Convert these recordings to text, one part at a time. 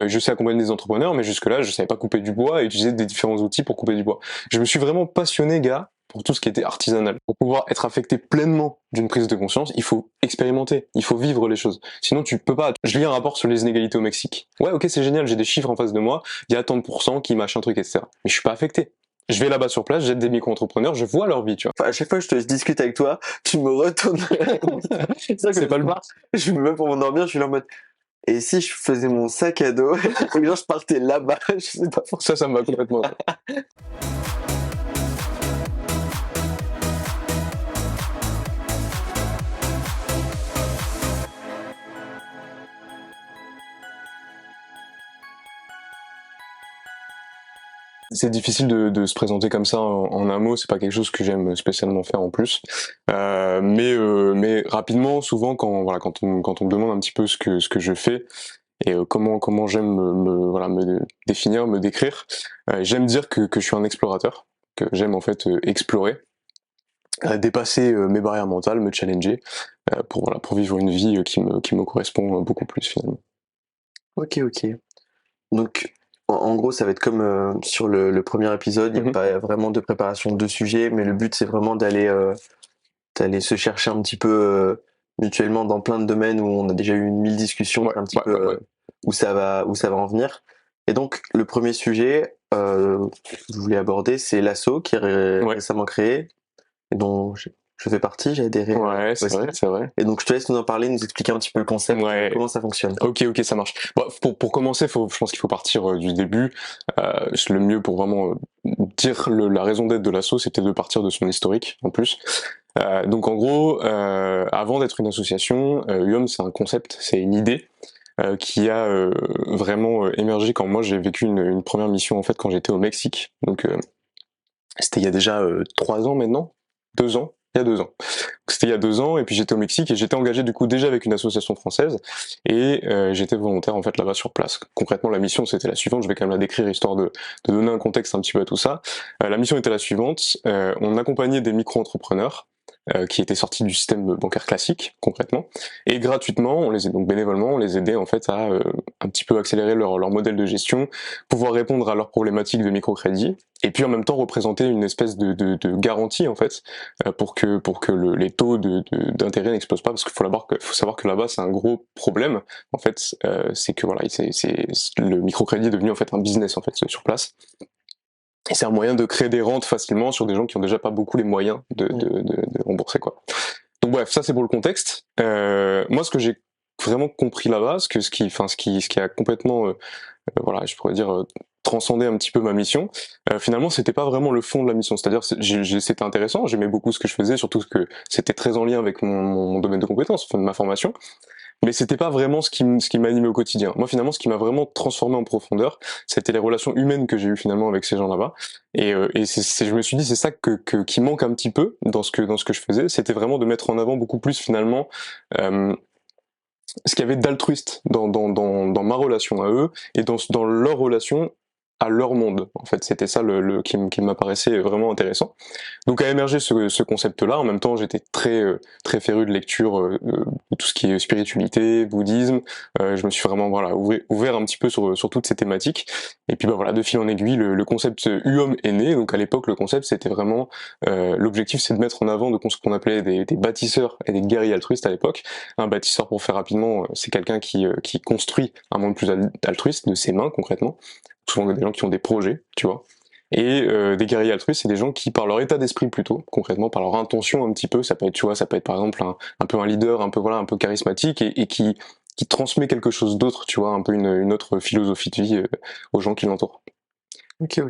Je sais accompagner des entrepreneurs, mais jusque-là, je savais pas couper du bois et utiliser des différents outils pour couper du bois. Je me suis vraiment passionné, gars, pour tout ce qui était artisanal. Pour pouvoir être affecté pleinement d'une prise de conscience, il faut expérimenter, il faut vivre les choses. Sinon, tu peux pas. Je lis un rapport sur les inégalités au Mexique. Ouais, ok, c'est génial, j'ai des chiffres en face de moi, il y a tant de pourcents qui machin truc, etc. Mais je suis pas affecté. Je vais là-bas sur place, j'aide des micro-entrepreneurs, je vois leur vie, tu vois. Enfin, à chaque fois que je te discute avec toi, tu me retournes. C'est pas le bar. Je me mets pour m'endormir, je suis là en mode. Et si je faisais mon sac à dos, et genre je partais là-bas, je sais pas pourquoi. Ça me va complètement. C'est difficile de se présenter comme ça en un mot, c'est pas quelque chose que j'aime spécialement faire en plus. Mais rapidement, souvent quand on me demande un petit peu ce que je fais et comment j'aime me définir, me décrire, j'aime dire que je suis un explorateur, que j'aime en fait explorer, dépasser mes barrières mentales, me challenger pour vivre une vie qui me correspond beaucoup plus finalement. Ok. Donc, en gros, ça va être comme sur le premier épisode, il n'y a pas vraiment de préparation de sujet, mais le but c'est vraiment d'aller se chercher un petit peu mutuellement dans plein de domaines où on a déjà eu 1000 discussions, un petit peu où ça va en venir. Et donc, le premier sujet que je voulais aborder, c'est l'asso qui est récemment créé, et dont je fais partie, j'ai adhéré. Ouais, c'est vrai. Et donc, je te laisse nous en parler, nous expliquer un petit peu le concept, comment ça fonctionne. Ok, ça marche. Bon, pour commencer, je pense qu'il faut partir du début. Le mieux pour vraiment dire la raison d'être de l'asso, c'était de partir de son historique, en plus. Donc en gros, avant d'être une association, UOM c'est un concept, c'est une idée qui a vraiment émergé quand moi j'ai vécu une première mission en fait quand j'étais au Mexique. Donc c'était il y a déjà 3 ans maintenant, 2 ans. Il y a 2 ans. C'était il y a 2 ans et puis j'étais au Mexique et j'étais engagé du coup déjà avec une association française et j'étais volontaire en fait là-bas sur place. Concrètement la mission c'était la suivante, je vais quand même la décrire histoire de donner un contexte un petit peu à tout ça. La mission était la suivante, on accompagnait des micro-entrepreneurs qui étaient sortis du système bancaire classique concrètement et gratuitement on les aidait, donc bénévolement on les aidait en fait à un petit peu accélérer leur modèle de gestion, pouvoir répondre à leurs problématiques de microcrédit et puis en même temps représenter une espèce de garantie en fait pour que les taux d'intérêt n'explosent pas parce qu'il faut savoir que là-bas c'est un gros problème en fait, c'est que voilà le microcrédit est devenu en fait un business en fait sur place. Et c'est un moyen de créer des rentes facilement sur des gens qui ont déjà pas beaucoup les moyens de rembourser quoi. Donc bref, ça c'est pour le contexte. Moi ce que j'ai vraiment compris là-bas, ce qui a complètement voilà, je pourrais dire transcender un petit peu ma mission. Finalement, c'était pas vraiment le fond de la mission. C'est-à-dire, c'était intéressant, j'aimais beaucoup ce que je faisais, surtout que c'était très en lien avec mon domaine de compétences, enfin, de ma formation. Mais c'était pas vraiment ce qui m'animait au quotidien. Moi, finalement, ce qui m'a vraiment transformé en profondeur, c'était les relations humaines que j'ai eues finalement avec ces gens là-bas. Et je me suis dit, c'est ça qui manque un petit peu dans ce que je faisais. C'était vraiment de mettre en avant beaucoup plus finalement ce qu'il y avait d'altruiste dans ma relation à eux et dans leur relation à leur monde. En fait, c'était ça qui m'apparaissait vraiment intéressant. Donc a émergé ce concept-là. En même temps, j'étais très féru de lecture de tout ce qui est spiritualité, bouddhisme. Je me suis vraiment ouvert un petit peu sur toutes ces thématiques. Et puis voilà, de fil en aiguille, le concept UOM est né. Donc à l'époque, le concept c'était vraiment l'objectif, c'est de mettre en avant ce qu'on appelait des bâtisseurs et des guerriers altruistes à l'époque. Un bâtisseur, pour faire rapidement, c'est quelqu'un qui construit un monde plus altruiste de ses mains concrètement. Souvent des gens qui ont des projets, tu vois. Et des guerriers altruistes, c'est des gens qui, par leur état d'esprit plutôt, concrètement, par leur intention un petit peu, ça peut être par exemple un peu un leader, un peu charismatique et qui transmet quelque chose d'autre, tu vois, un peu une autre philosophie de vie aux gens qui l'entourent. Ok.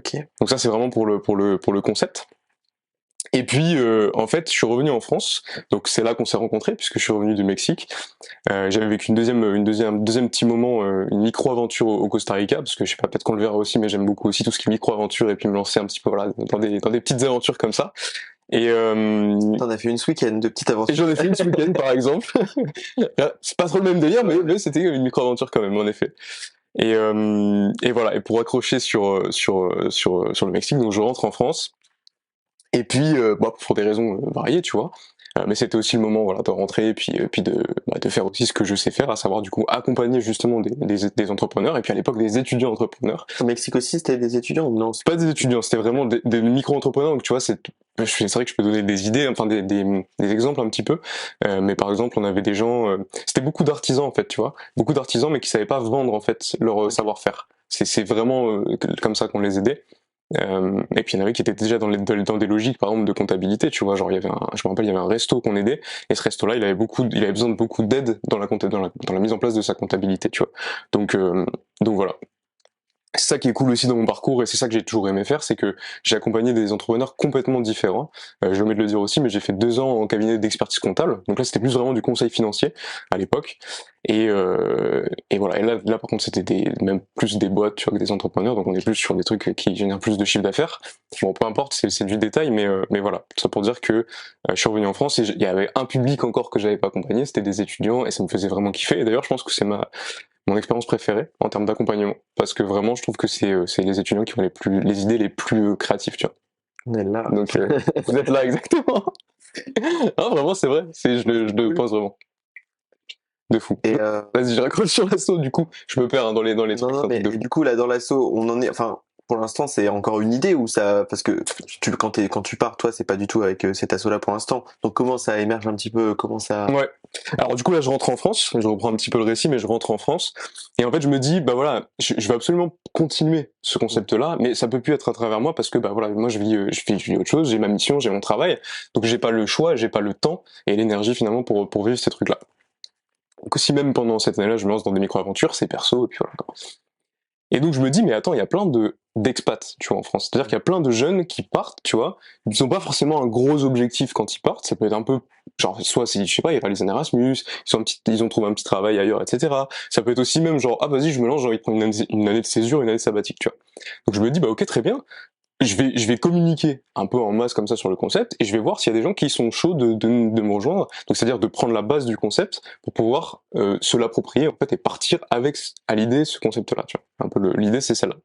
Donc ça c'est vraiment pour le concept. Et puis en fait je suis revenu en France, donc c'est là qu'on s'est rencontrés puisque je suis revenu du Mexique. J'avais vécu un deuxième petit moment, une micro-aventure au Costa Rica, parce que je sais pas, peut-être qu'on le verra aussi, mais j'aime beaucoup aussi tout ce qui est micro-aventure et puis me lancer un petit peu voilà, dans des petites aventures comme ça. Et t'en as fait une ce week-end de petites aventures. Et j'en ai fait une ce week-end par exemple. C'est pas trop le même délire, mais c'était une micro-aventure quand même, en effet. Et voilà. Et pour accrocher sur le Mexique, donc je rentre en France. Et puis, pour des raisons variées, tu vois, mais c'était aussi le moment voilà de rentrer et puis de faire aussi ce que je sais faire, à savoir du coup accompagner justement des entrepreneurs et puis à l'époque des étudiants entrepreneurs. Au Mexique aussi, c'était des étudiants? Non, C'est pas des étudiants, c'était vraiment des micro-entrepreneurs, donc tu vois c'est vrai que je peux donner des idées, enfin des exemples un petit peu, mais par exemple on avait des gens, c'était beaucoup d'artisans en fait, tu vois, beaucoup d'artisans mais qui savaient pas vendre en fait leur savoir-faire. C'est vraiment comme ça qu'on les aidait. Et puis il y en avait qui étaient déjà dans des logiques par exemple de comptabilité, tu vois, genre je me rappelle il y avait un resto qu'on aidait et ce resto là il avait besoin de beaucoup d'aide dans la mise en place de sa comptabilité, tu vois. Donc voilà. C'est ça qui est cool aussi dans mon parcours et c'est ça que j'ai toujours aimé faire, c'est que j'ai accompagné des entrepreneurs complètement différents. J'ai oublié de le dire aussi, mais j'ai fait 2 ans en cabinet d'expertise comptable. Donc là, c'était plus vraiment du conseil financier à l'époque. Et voilà. Et là, par contre, c'était même plus des boîtes, tu vois, que des entrepreneurs. Donc on est plus sur des trucs qui génèrent plus de chiffre d'affaires. Bon, peu importe, c'est du détail, mais voilà. Tout ça pour dire que je suis revenu en France et il y avait un public encore que j'avais pas accompagné, c'était des étudiants et ça me faisait vraiment kiffer. Et d'ailleurs, je pense que c'est mon expérience préférée en termes d'accompagnement, parce que vraiment je trouve que c'est les étudiants qui ont les idées les plus créatives, tu vois. on est là. Donc vous êtes là exactement. Ah vraiment c'est vrai, je le pense vraiment de fou. Et Vas-y, je raccroche sur l'assaut du coup, je me perds hein, dans les trucs, c'est un mais truc de et fou. du coup là dans l'assaut, on en est, enfin pour l'instant c'est encore une idée ou ça, parce que quand tu pars toi c'est pas du tout avec cet assaut là pour l'instant. Donc comment ça émerge un petit peu, comment ça? Ouais. Alors du coup là je rentre en France, je reprends un petit peu le récit, mais je rentre en France et en fait je me dis bah voilà, je vais absolument continuer ce concept-là, mais ça peut plus être à travers moi parce que bah voilà, moi je vis autre chose, j'ai ma mission, j'ai mon travail, donc j'ai pas le choix, j'ai pas le temps et l'énergie finalement pour vivre ces trucs-là. Donc aussi même pendant cette année-là, je me lance dans des micro-aventures, c'est perso et puis voilà. Et donc je me dis mais attends, il y a plein d'expats, tu vois, en France. C'est-à-dire qu'il y a plein de jeunes qui partent, tu vois, ils ont pas forcément un gros objectif quand ils partent, ça peut être un peu genre soit c'est je sais pas, ils réalisent un Erasmus, ils ont trouvé un petit travail ailleurs, etc. Ça peut être aussi même genre ah vas-y, je me lance, j'ai envie de prendre une année de césure, une année sabbatique, tu vois. Donc je me dis bah OK, très bien, je vais communiquer un peu en masse comme ça sur le concept et je vais voir s'il y a des gens qui sont chauds de me rejoindre. Donc c'est-à-dire de prendre la base du concept pour pouvoir se l'approprier en fait et partir avec à l'idée ce concept-là. Tu vois, un peu l'idée c'est celle-là.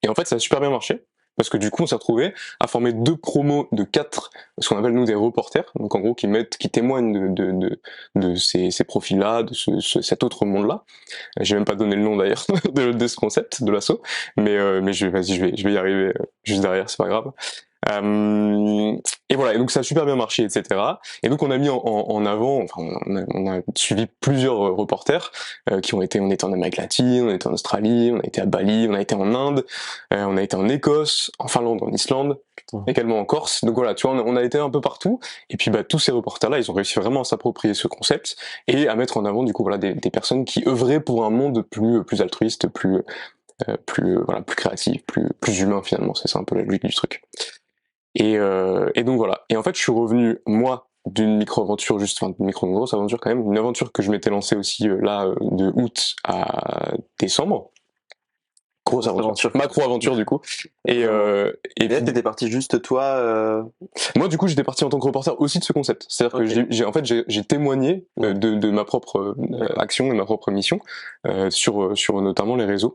Et en fait ça a super bien marché. Parce que du coup, on s'est retrouvé à former 2 promos de 4, ce qu'on appelle nous des reporters, donc en gros qui témoignent de ces profils-là, de cet autre monde-là. J'ai même pas donné le nom d'ailleurs de ce concept, de l'assaut, mais vas-y, je vais y arriver juste derrière, c'est pas grave. Et voilà, et donc ça a super bien marché, etc. Et donc on a mis en avant, enfin on a suivi plusieurs reporters on était en Amérique latine, on était en Australie, on a été à Bali, on a été en Inde, on a été en Écosse, en Finlande, en Islande, également en Corse. Donc voilà, tu vois, on a été un peu partout. Et puis bah tous ces reporters-là, ils ont réussi vraiment à s'approprier ce concept et à mettre en avant du coup voilà des personnes qui œuvraient pour un monde plus altruiste, voilà plus créatif, plus humain finalement. C'est ça un peu la logique du truc. Et donc voilà. Et en fait, je suis revenu, moi, d'une micro-aventure, une grosse aventure quand même, une aventure que je m'étais lancée aussi de août à décembre. Grosse aventure. Macro-aventure du coup. Et là puis, t'étais parti juste toi. moi du coup, j'étais parti en tant que reporter aussi de ce concept. C'est-à-dire que j'ai témoigné de ma propre action et ma propre mission sur notamment les réseaux.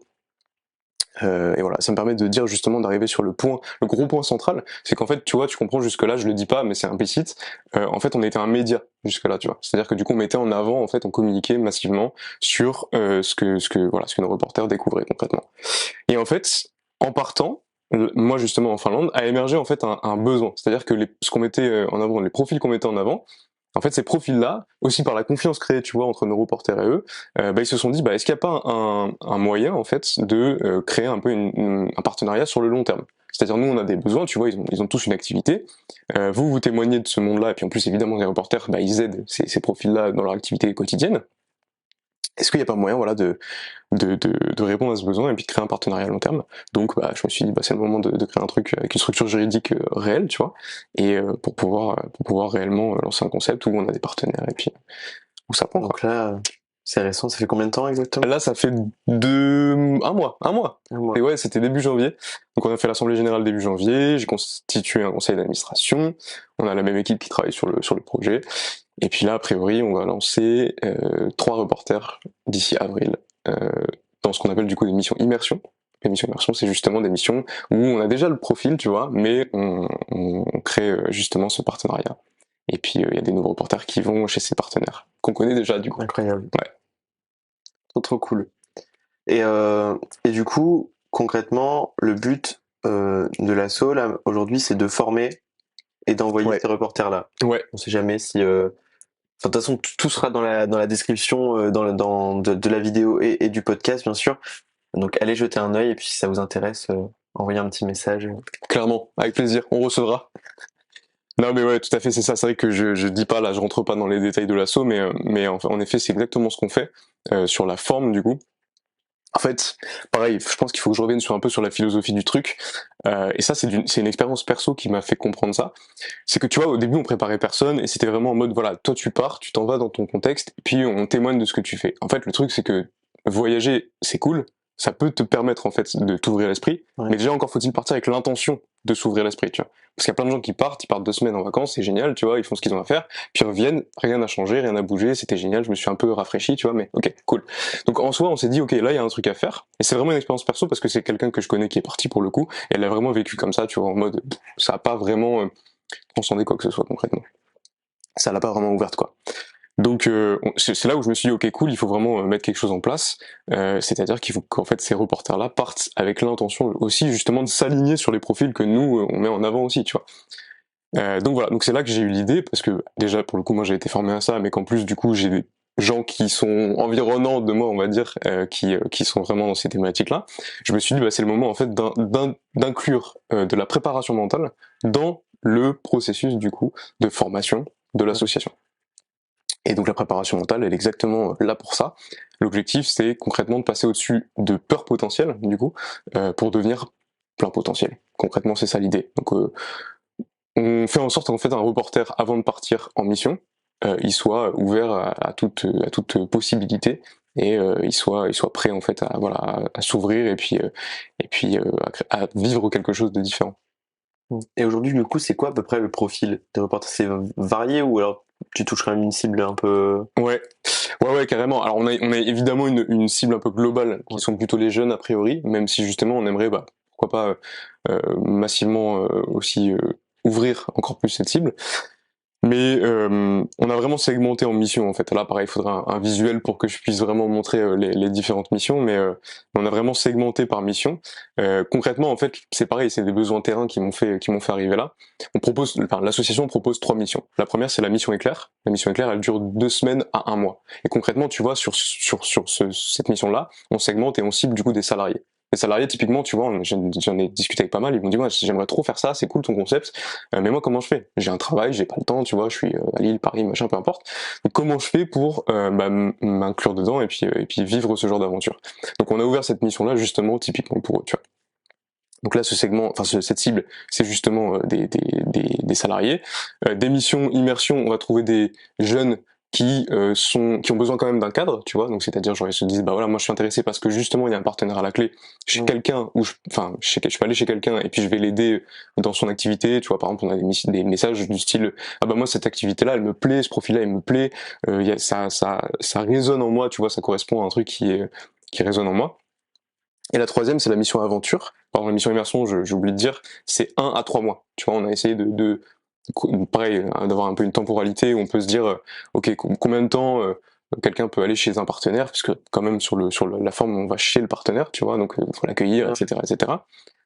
Et voilà, ça me permet de dire justement d'arriver sur le gros point central, c'est qu'en fait, tu vois, tu comprends jusque-là, je le dis pas, mais c'est implicite. En fait, on était un média jusque-là, tu vois. C'est-à-dire que du coup, on mettait en avant, en fait, on communiquait massivement sur ce que nos reporters découvraient concrètement. Et en fait, en partant, moi justement en Finlande, a émergé en fait un besoin. C'est-à-dire que ce qu'on mettait en avant, les profils qu'on mettait en avant, en fait, ces profils-là, aussi par la confiance créée, tu vois, entre nos reporters et eux, ils se sont dit, bah, est-ce qu'il n'y a pas un moyen, en fait, de créer un peu un partenariat sur le long terme. C'est-à-dire, nous, on a des besoins, tu vois, ils ont tous une activité. Vous témoignez de ce monde-là, et puis en plus, évidemment, les reporters, bah, ils aident ces profils-là dans leur activité quotidienne. Est-ce qu'il n'y a pas moyen, voilà, de répondre à ce besoin et puis de créer un partenariat à long terme. Donc bah, je me suis dit bah, c'est le moment de créer un truc avec une structure juridique réelle, tu vois, et pour pouvoir réellement lancer un concept où on a des partenaires et puis où ça prend. Donc là, c'est récent, ça fait combien de temps exactement? Là ça fait un mois. Un mois. Et ouais, c'était début janvier. Donc on a fait l'assemblée générale début janvier, j'ai constitué un conseil d'administration, on a la même équipe qui travaille sur le projet. Et puis là, a priori, on va lancer 3 reporters d'ici avril dans ce qu'on appelle du coup des missions immersion. Les missions immersion, c'est justement des missions où on a déjà le profil, tu vois, mais on crée justement ce partenariat. et puis il y a des nouveaux reporters qui vont chez ces partenaires qu'on connaît déjà du coup. Incroyable. Ouais. Trop cool. Et du coup, concrètement, le but de l'asso là aujourd'hui, c'est de former et d'envoyer Ouais. ces reporters-là. Ouais. On sait jamais si. Enfin, de toute façon, tout sera dans la description de la vidéo et du podcast, bien sûr. Donc, allez jeter un œil et puis si ça vous intéresse, envoyez un petit message. Clairement, avec plaisir, on recevra. Non mais ouais, tout à fait, c'est ça. C'est vrai que je dis pas là, je rentre pas dans les détails de l'assaut, mais en effet, c'est exactement ce qu'on fait sur la forme du coup. En fait, pareil, je pense qu'il faut que je revienne sur un peu sur la philosophie du truc. Et ça, c'est une expérience perso qui m'a fait comprendre ça. C'est que tu vois, au début, on préparait personne et c'était vraiment en mode, voilà, toi tu pars, tu t'en vas dans ton contexte, et puis on témoigne de ce que tu fais. En fait, le truc, c'est que voyager, c'est cool, ça peut te permettre en fait de t'ouvrir l'esprit, Ouais. mais déjà encore faut-il partir avec l'intention de s'ouvrir l'esprit, tu vois. Parce qu'il y a plein de gens qui partent, ils partent 2 semaines en vacances, c'est génial, tu vois, ils font ce qu'ils ont à faire, puis ils reviennent, rien n'a changé, rien n'a bougé, c'était génial, je me suis un peu rafraîchi, tu vois, mais ok, cool. Donc en soi, on s'est dit, ok, là il y a un truc à faire, et c'est vraiment une expérience perso parce que c'est quelqu'un que je connais qui est parti pour le coup, et elle a vraiment vécu comme ça, tu vois, en mode, ça a pas vraiment transcender quoi que ce soit concrètement. Ça l'a pas vraiment ouverte quoi. Donc c'est là où je me suis dit ok cool, il faut vraiment mettre quelque chose en place, c'est-à-dire qu'il faut qu'en fait ces reporters là partent avec l'intention aussi justement de s'aligner sur les profils que nous on met en avant aussi, tu vois. Donc voilà, donc c'est là que j'ai eu l'idée parce que déjà pour le coup moi j'ai été formé à ça, mais qu'en plus du coup j'ai des gens qui sont environnants de moi on va dire qui sont vraiment dans ces thématiques là. Je me suis dit bah c'est le moment en fait d'inclure de la préparation mentale dans le processus du coup de formation de l'association. Et donc la préparation mentale, elle est exactement là pour ça. L'objectif, c'est concrètement de passer au-dessus de peur potentielle, du coup, pour devenir plein potentiel. Concrètement, c'est ça l'idée. Donc on fait en sorte qu'en fait un reporter, avant de partir en mission, il soit ouvert à toute possibilité et il soit prêt en fait à voilà à s'ouvrir et puis à vivre quelque chose de différent. Et aujourd'hui, du coup, c'est quoi à peu près le profil des reporters? C'est varié ou alors tu touches quand même une cible un peu. Ouais, carrément. Alors on a évidemment une cible un peu globale qui sont plutôt les jeunes a priori, même si justement on aimerait, bah, pourquoi pas massivement aussi ouvrir encore plus cette cible. Mais on a vraiment segmenté en missions en fait. Là pareil, il faudra un visuel pour que je puisse vraiment montrer les différentes missions, mais on a vraiment segmenté par mission. Concrètement en fait, c'est pareil, c'est des besoins terrain qui m'ont fait arriver là. L'association propose 3 missions. La première c'est la mission éclair. La mission éclair elle dure 2 semaines à 1 mois. Et concrètement tu vois cette mission là, on segmente et on cible du coup des salariés. Les salariés, typiquement, tu vois, j'en ai discuté avec pas mal, ils m'ont dit, moi, j'aimerais trop faire ça, c'est cool ton concept, mais moi, comment je fais? J'ai un travail, j'ai pas le temps, tu vois, je suis à Lille, Paris, machin, peu importe. Donc, comment je fais pour m'inclure dedans et puis vivre ce genre d'aventure? Donc, on a ouvert cette mission-là, justement, typiquement pour eux, tu vois. Donc là, ce segment, enfin cette cible, c'est justement des salariés. Des missions immersion, on va trouver des jeunes qui ont besoin quand même d'un cadre, tu vois. Donc c'est-à-dire genre ils se disent bah voilà, moi je suis intéressé parce que justement il y a un partenaire à la clé chez quelqu'un où je peux aller chez quelqu'un et puis je vais l'aider dans son activité, tu vois. Par exemple, on a des messages du style ah bah moi cette activité-là elle me plaît, ce profil-là il me plaît, ça résonne en moi, tu vois, ça correspond à un truc qui résonne en moi. Et la troisième, c'est la mission aventure. Alors la mission immersion, j'ai oublié de dire, c'est 1 à 3 mois. Tu vois, on a essayé pareil, d'avoir un peu une temporalité où on peut se dire, ok, combien de temps quelqu'un peut aller chez un partenaire, parce que quand même sur la forme, on va chez le partenaire, tu vois, donc il faut l'accueillir, etc., etc.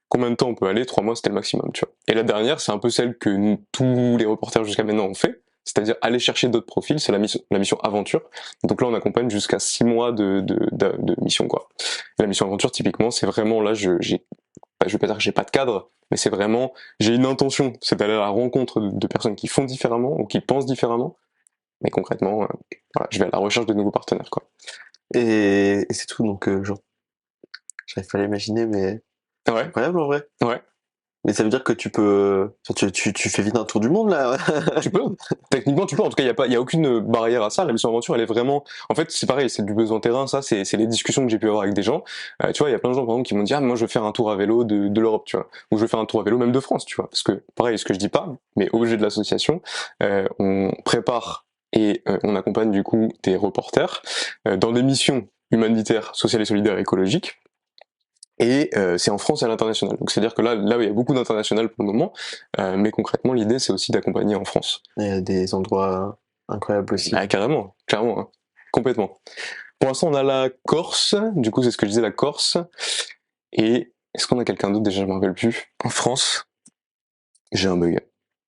Combien de temps on peut aller? 3 mois, c'était le maximum, tu vois. Et la dernière, c'est un peu celle que tous les reporters jusqu'à maintenant ont fait, c'est-à-dire aller chercher d'autres profils, c'est la mission aventure. Donc là, on accompagne jusqu'à 6 mois de mission, quoi. Et la mission aventure, typiquement, c'est vraiment là, je vais pas dire que j'ai pas de cadre, mais c'est vraiment, j'ai une intention, c'est d'aller à la rencontre de personnes qui font différemment ou qui pensent différemment, mais concrètement, voilà, je vais à la recherche de nouveaux partenaires, quoi. Et c'est tout, donc genre, j'arrive pas à l'imaginer, mais c'est Ouais, incroyable en vrai. ouais. Mais ça veut dire que tu peux. Enfin, tu fais vite un tour du monde là. Tu peux, techniquement tu peux, en tout cas il y a aucune barrière à ça, la mission aventure elle est vraiment, en fait c'est pareil, c'est du besoin terrain, ça c'est les discussions que j'ai pu avoir avec des gens, tu vois, il y a plein de gens par exemple qui m'ont dit ah moi je veux faire un tour à vélo de l'Europe, tu vois, ou je veux faire un tour à vélo même de France, tu vois, parce que pareil, ce que je dis pas, mais au objet de l'association, on prépare et on accompagne du coup des reporters dans des missions humanitaires, sociales et solidaires, écologiques, Et c'est en France et à l'international. Donc c'est-à-dire que là il y a beaucoup d'international pour le moment, mais concrètement l'idée c'est aussi d'accompagner en France. Il y a des endroits incroyables aussi. Ah, carrément, clairement, hein. Complètement. Pour l'instant on a la Corse, du coup c'est ce que je disais, la Corse, et est-ce qu'on a quelqu'un d'autre déjà, je me rappelle plus. En France, j'ai un bug.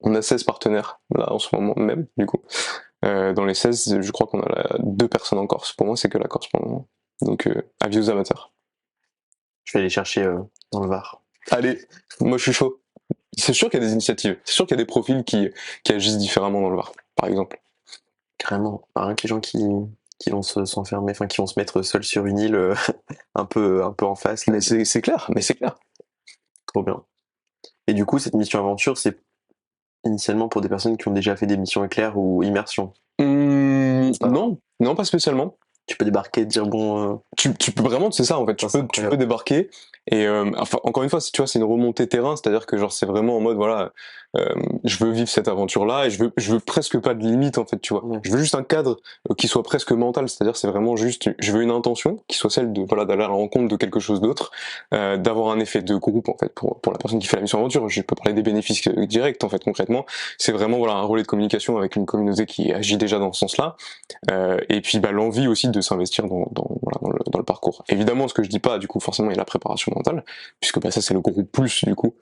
On a 16 partenaires, là en ce moment même, du coup. Dans les 16, je crois qu'on a 2 personnes en Corse. Pour moi c'est que la Corse pour le moment. Donc avis aux amateurs. Je vais aller chercher dans le Var. Allez, moi je suis chaud. C'est sûr qu'il y a des initiatives, c'est sûr qu'il y a des profils qui agissent différemment dans le Var, par exemple. Carrément. Rien que les gens qui vont s'enfermer, enfin qui vont se mettre seuls sur une île un peu en face. Là, Mais c'est clair, mais c'est clair. trop bien. Et du coup, cette mission aventure, c'est initialement pour des personnes qui ont déjà fait des missions éclair ou immersion. Non, non pas spécialement. Tu peux débarquer et te dire bon. Tu peux vraiment, c'est ça en fait, C'est tu peux incroyable. débarquer et enfin, encore une fois, tu vois, c'est une remontée terrain, c'est-à-dire que genre c'est vraiment en mode voilà, je veux vivre cette aventure-là et je veux presque pas de limite en fait, tu vois. Ouais. Je veux juste un cadre qui soit presque mental, c'est-à-dire c'est vraiment juste, je veux une intention qui soit celle de voilà d'aller à la rencontre de quelque chose d'autre, d'avoir un effet de groupe en fait pour la personne qui fait la mission aventure. Je peux parler des bénéfices directs en fait concrètement, c'est vraiment voilà un relais de communication avec une communauté qui agit déjà dans ce sens-là. Et puis bah, l'envie aussi de s'investir voilà, dans le parcours. Évidemment, ce que je dis pas, du coup, forcément, il y a la préparation mentale, puisque bah, ça c'est le gros plus du coup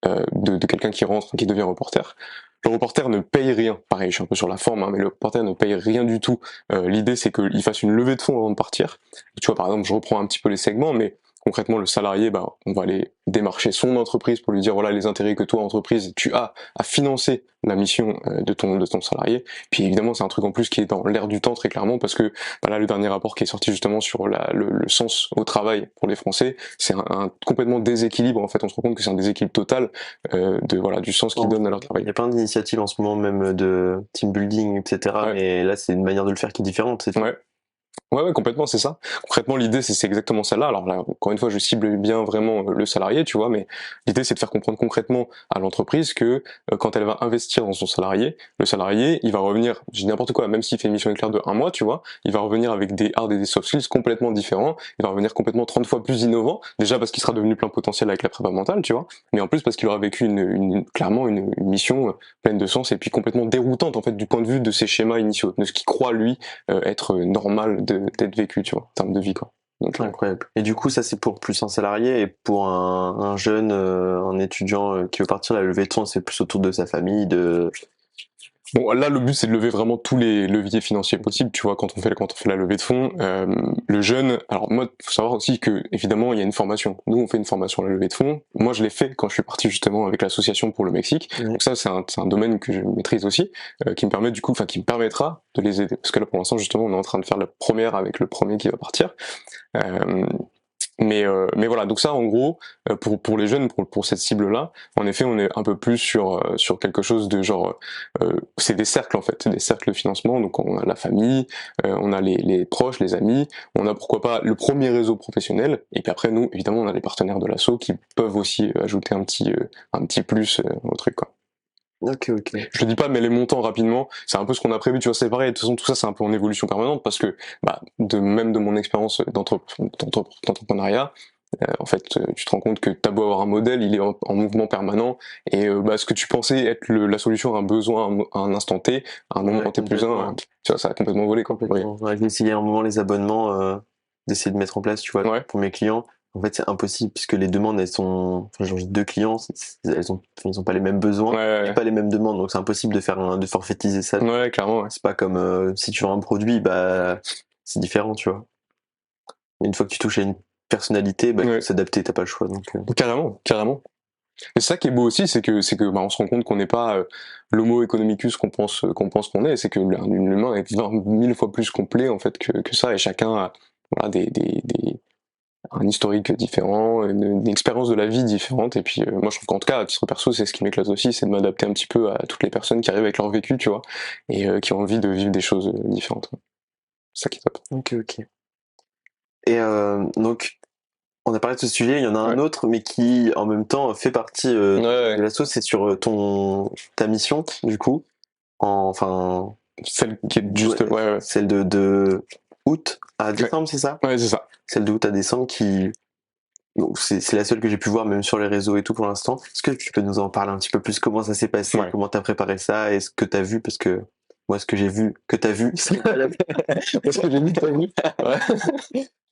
de quelqu'un qui rentre, qui devient reporter. Le reporter ne paye rien. Pareil, je suis un peu sur la forme, hein, mais le reporter ne paye rien du tout. L'idée, c'est qu'il fasse une levée de fonds avant de partir. Tu vois, par exemple, je reprends un petit peu les segments, mais concrètement, le salarié, bah, on va aller démarcher son entreprise pour lui dire voilà les intérêts que toi, entreprise, tu as à financer la mission de ton salarié. Puis évidemment, c'est un truc en plus qui est dans l'air du temps très clairement parce que bah là, le dernier rapport qui est sorti justement sur le sens au travail pour les Français, c'est un complètement déséquilibre. En fait, on se rend compte que c'est un déséquilibre total de voilà du sens qu'ils donnent à leur travail. Il y a plein d'initiatives en ce moment, même de team building, etc. Ouais. Mais là, c'est une manière de le faire qui est différente. C'est Ouais. Ouais, complètement, c'est ça. Concrètement, l'idée, c'est exactement celle-là. Alors là, encore une fois, je cible bien vraiment le salarié, tu vois, mais l'idée, c'est de faire comprendre concrètement à l'entreprise que quand elle va investir dans son salarié, le salarié, il va revenir, je dis n'importe quoi, même s'il fait une mission éclair de un mois, tu vois, il va revenir avec des hard et des soft skills complètement différents, il va revenir complètement 30 fois plus innovant, déjà parce qu'il sera devenu plein potentiel avec la prépa mentale, tu vois, mais en plus parce qu'il aura vécu clairement une mission pleine de sens et puis complètement déroutante, en fait, du point de vue de ses schémas initiaux, de ce qu'il croit, lui, être normal d'être vécu, tu vois, en termes de vie, quoi. Donc, incroyable. Et du coup, ça, c'est pour plus un salarié et pour un jeune, un étudiant qui veut partir, la levée de fonds, c'est plus autour de sa famille, de. bon, là, le but, c'est de lever vraiment tous les leviers financiers possibles, tu vois, quand on fait la levée de fonds. Le jeune, alors moi, faut savoir aussi que, évidemment, il y a une formation. Nous, on fait une formation à la levée de fonds. Moi, je l'ai fait quand je suis parti justement avec l'association pour le Mexique. Ouais. Donc ça, c'est un domaine que je maîtrise aussi, qui me permet du coup, enfin, qui me permettra de les aider. Parce que là, pour l'instant, justement, on est en train de faire la première avec le premier qui va partir. Mais voilà, donc ça en gros pour les jeunes, pour cette cible-là, en effet on est un peu plus sur quelque chose de genre c'est des cercles en fait, des cercles de financement. Donc on a la famille, on a les proches, les amis, on a pourquoi pas le premier réseau professionnel, et puis après nous évidemment on a les partenaires de l'asso qui peuvent aussi ajouter un petit plus au truc, quoi. Ok. Je te dis pas, mais les montants rapidement, c'est un peu ce qu'on a prévu, tu vois, c'est pareil. De toute façon, tout ça, c'est un peu en évolution permanente parce que, bah, même de mon expérience d'entrepreneuriat, en fait, tu te rends compte que t'as beau avoir un modèle, il est en mouvement permanent et bah, ce que tu pensais être la solution à un besoin à un instant T, à un moment Ouais, T plus un, tu vois, ça a complètement volé, quoi. complètement. Ouais, j'ai essayé à un moment les abonnements, d'essayer de mettre en place, tu vois, Ouais. pour mes clients. En fait, c'est impossible puisque les demandes, elles sont. Enfin, j'ai deux clients, ils ont pas les mêmes besoins, et Ouais, pas les mêmes demandes, donc c'est impossible de de forfaitiser ça. ouais, clairement, ouais. C'est pas comme si tu vends un produit, bah c'est différent, tu vois. Mais une fois que tu touches à une personnalité, bah il faut Ouais. s'adapter, t'as pas le choix. Donc, Carrément, carrément. Et c'est ça qui est beau aussi, c'est que bah, on se rend compte qu'on n'est pas l'homo economicus qu'on pense qu'on est, c'est que l'humain est 20 000 fois plus complet en fait que ça, et chacun a voilà, un historique différent, une expérience de la vie différente, et puis moi je trouve qu'en tout cas à titre perso c'est ce qui m'éclate aussi, c'est de m'adapter un petit peu à toutes les personnes qui arrivent avec leur vécu, tu vois, et qui ont envie de vivre des choses différentes. C'est ça qui est top. ok. Et donc, on a parlé de ce sujet, il y en a un Ouais. autre, mais qui en même temps fait partie Ouais, de ouais. l'asso, c'est sur ta mission, du coup, enfin, Celle qui est juste, ouais, ouais, celle de août à ouais, décembre, c'est ça? ouais, c'est ça. Celle de août à décembre Donc, c'est la seule que j'ai pu voir, même sur les réseaux et tout pour l'instant. Est-ce que tu peux nous en parler un petit peu plus? Comment ça s'est passé? Ouais. Comment t'as préparé ça? Et ce que t'as vu? Parce que moi, ce que j'ai vu, que t'as vu, c'est incroyable. Parce que j'ai vu, t'as vu. Ouais.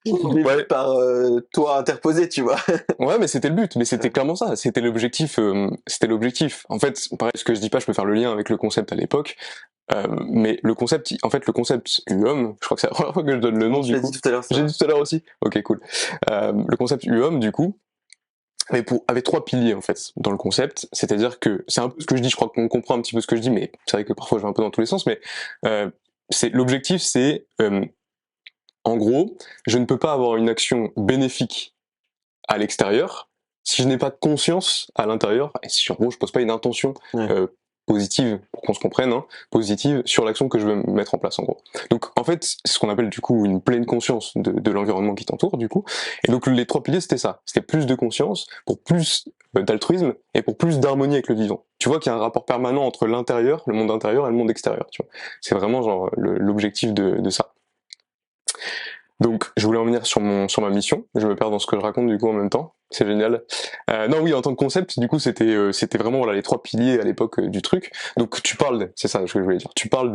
J'ai vu Ouais. par toi interposé, tu vois. Ouais, mais c'était le but, mais c'était clairement ça, c'était l'objectif, c'était l'objectif. En fait, pareil, ce que je dis pas, je peux faire le lien avec le concept à l'époque, mais le concept, en fait, le concept UOM, je crois que c'est la première fois que je donne le nom Tu du l'as dit coup. tout à l'heure, J'ai ça. dit tout à l'heure aussi. Ok, cool. Le concept UOM, du coup, mais avec trois piliers en fait dans le concept, c'est-à-dire que c'est un peu ce que je dis, je crois qu'on comprend un petit peu ce que je dis, mais c'est vrai que parfois je vais un peu dans tous les sens, mais c'est l'objectif, c'est en gros, je ne peux pas avoir une action bénéfique à l'extérieur si je n'ai pas de conscience à l'intérieur, et si en gros je pose pas une intention Ouais. euh, positive, pour qu'on se comprenne, hein, positive sur l'action que je veux mettre en place en gros. Donc en fait, c'est ce qu'on appelle du coup une pleine conscience de l'environnement qui t'entoure du coup. Et donc les trois piliers c'était ça, c'était plus de conscience pour plus d'altruisme et pour plus d'harmonie avec le vivant. Tu vois qu'il y a un rapport permanent entre l'intérieur, le monde intérieur et le monde extérieur, tu vois. C'est vraiment genre l'objectif de ça. Donc, je voulais revenir sur ma mission. Je me perds dans ce que je raconte du coup en même temps. C'est génial. Non, oui, en tant que concept, du coup, c'était vraiment voilà les trois piliers à l'époque du truc. Donc, tu parles, c'est ça ce que je voulais dire. Tu parles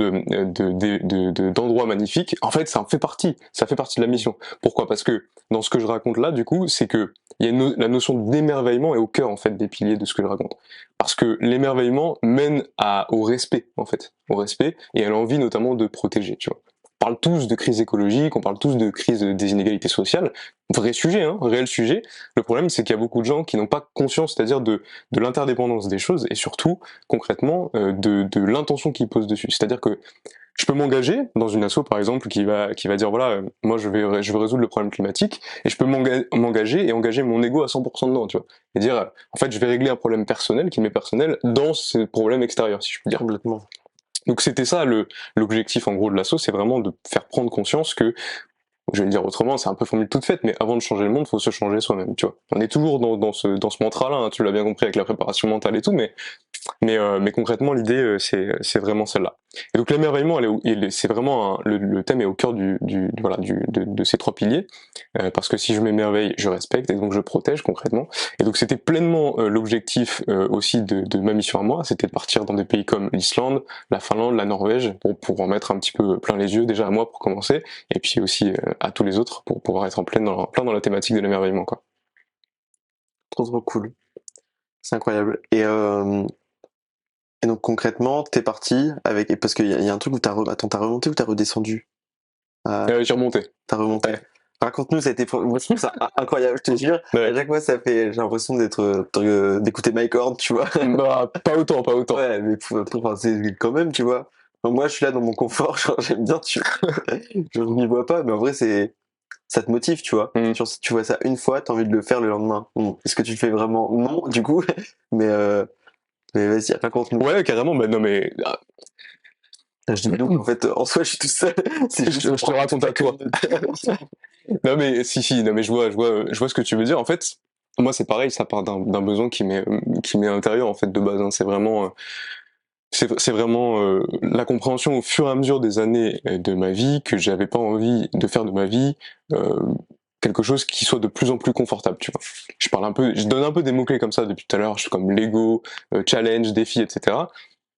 d'endroits magnifiques. En fait, ça en fait partie. Ça fait partie de la mission. Pourquoi? Parce que dans ce que je raconte là, du coup, c'est que il y a la notion d'émerveillement est au cœur en fait des piliers de ce que je raconte. Parce que l'émerveillement mène au respect en fait, au respect et à l'envie notamment de protéger. Tu vois. On parle tous de crise écologique, on parle tous de crise des inégalités sociales, vrai sujet, hein, réel sujet. Le problème, c'est qu'il y a beaucoup de gens qui n'ont pas conscience, c'est-à-dire de l'interdépendance des choses et surtout, concrètement, de l'intention qu'ils posent dessus. C'est-à-dire que je peux m'engager dans une asso, par exemple, qui va dire voilà, moi je veux résoudre le problème climatique, et je peux m'engager et engager mon ego à 100% dedans, tu vois, et dire en fait je vais régler un problème personnel qui m'est personnel dans ce problème extérieur, si je puis dire. Complètement. Donc c'était ça l'objectif en gros de l'asso, c'est vraiment de faire prendre conscience que, je vais le dire autrement, c'est un peu formule toute faite, mais avant de changer le monde, faut se changer soi-même, tu vois. On est toujours dans ce mantra-là, hein, tu l'as bien compris avec la préparation mentale et tout, mais concrètement, l'idée, c'est vraiment celle-là. Et donc l'émerveillement, c'est vraiment le thème est au cœur voilà, de ces trois piliers, parce que si je m'émerveille, je respecte, et donc je protège concrètement. Et donc c'était pleinement l'objectif aussi de ma mission à moi, c'était de partir dans des pays comme l'Islande, la Finlande, la Norvège, pour en mettre un petit peu plein les yeux, déjà à moi pour commencer, et puis aussi à tous les autres, pour pouvoir être plein dans la thématique de l'émerveillement, quoi. Trop trop cool. C'est incroyable. Et donc concrètement, t'es parti avec, et parce qu'il y a un truc où attends, t'as remonté ou t'as redescendu? J'ai remonté. T'as remonté. Ouais. Raconte-nous cette épreuve. Moi, je trouve ça incroyable, je te jure. À Ouais. chaque fois, j'ai l'impression d'écouter Mike Horn, tu vois. Bah, pas autant, pas autant. Ouais, mais enfin, c'est quand même, tu vois. Enfin, moi, je suis là dans mon confort, genre, j'aime bien, je n'y vois pas, mais en vrai, ça te motive, tu vois. Hmm. Genre, si tu vois ça une fois, t'as envie de le faire le lendemain. Bon, est-ce que tu le fais vraiment? Non, du coup. Mais, euh, mais vas-y, raconte-nous. Ouais, carrément, bah non mais Je dis donc, en fait, en soi, je suis tout seul. C'est juste je te raconte à toi. Non mais si, non mais je vois ce que tu veux dire. En fait, moi c'est pareil, ça part d'un besoin qui m'est intérieur en fait de base, hein. C'est vraiment la compréhension au fur et à mesure des années de ma vie que j'avais pas envie de faire de ma vie euh, quelque chose qui soit de plus en plus confortable, tu vois. Je donne un peu des mots clés comme ça depuis tout à l'heure, comme Lego, challenge, défi, etc.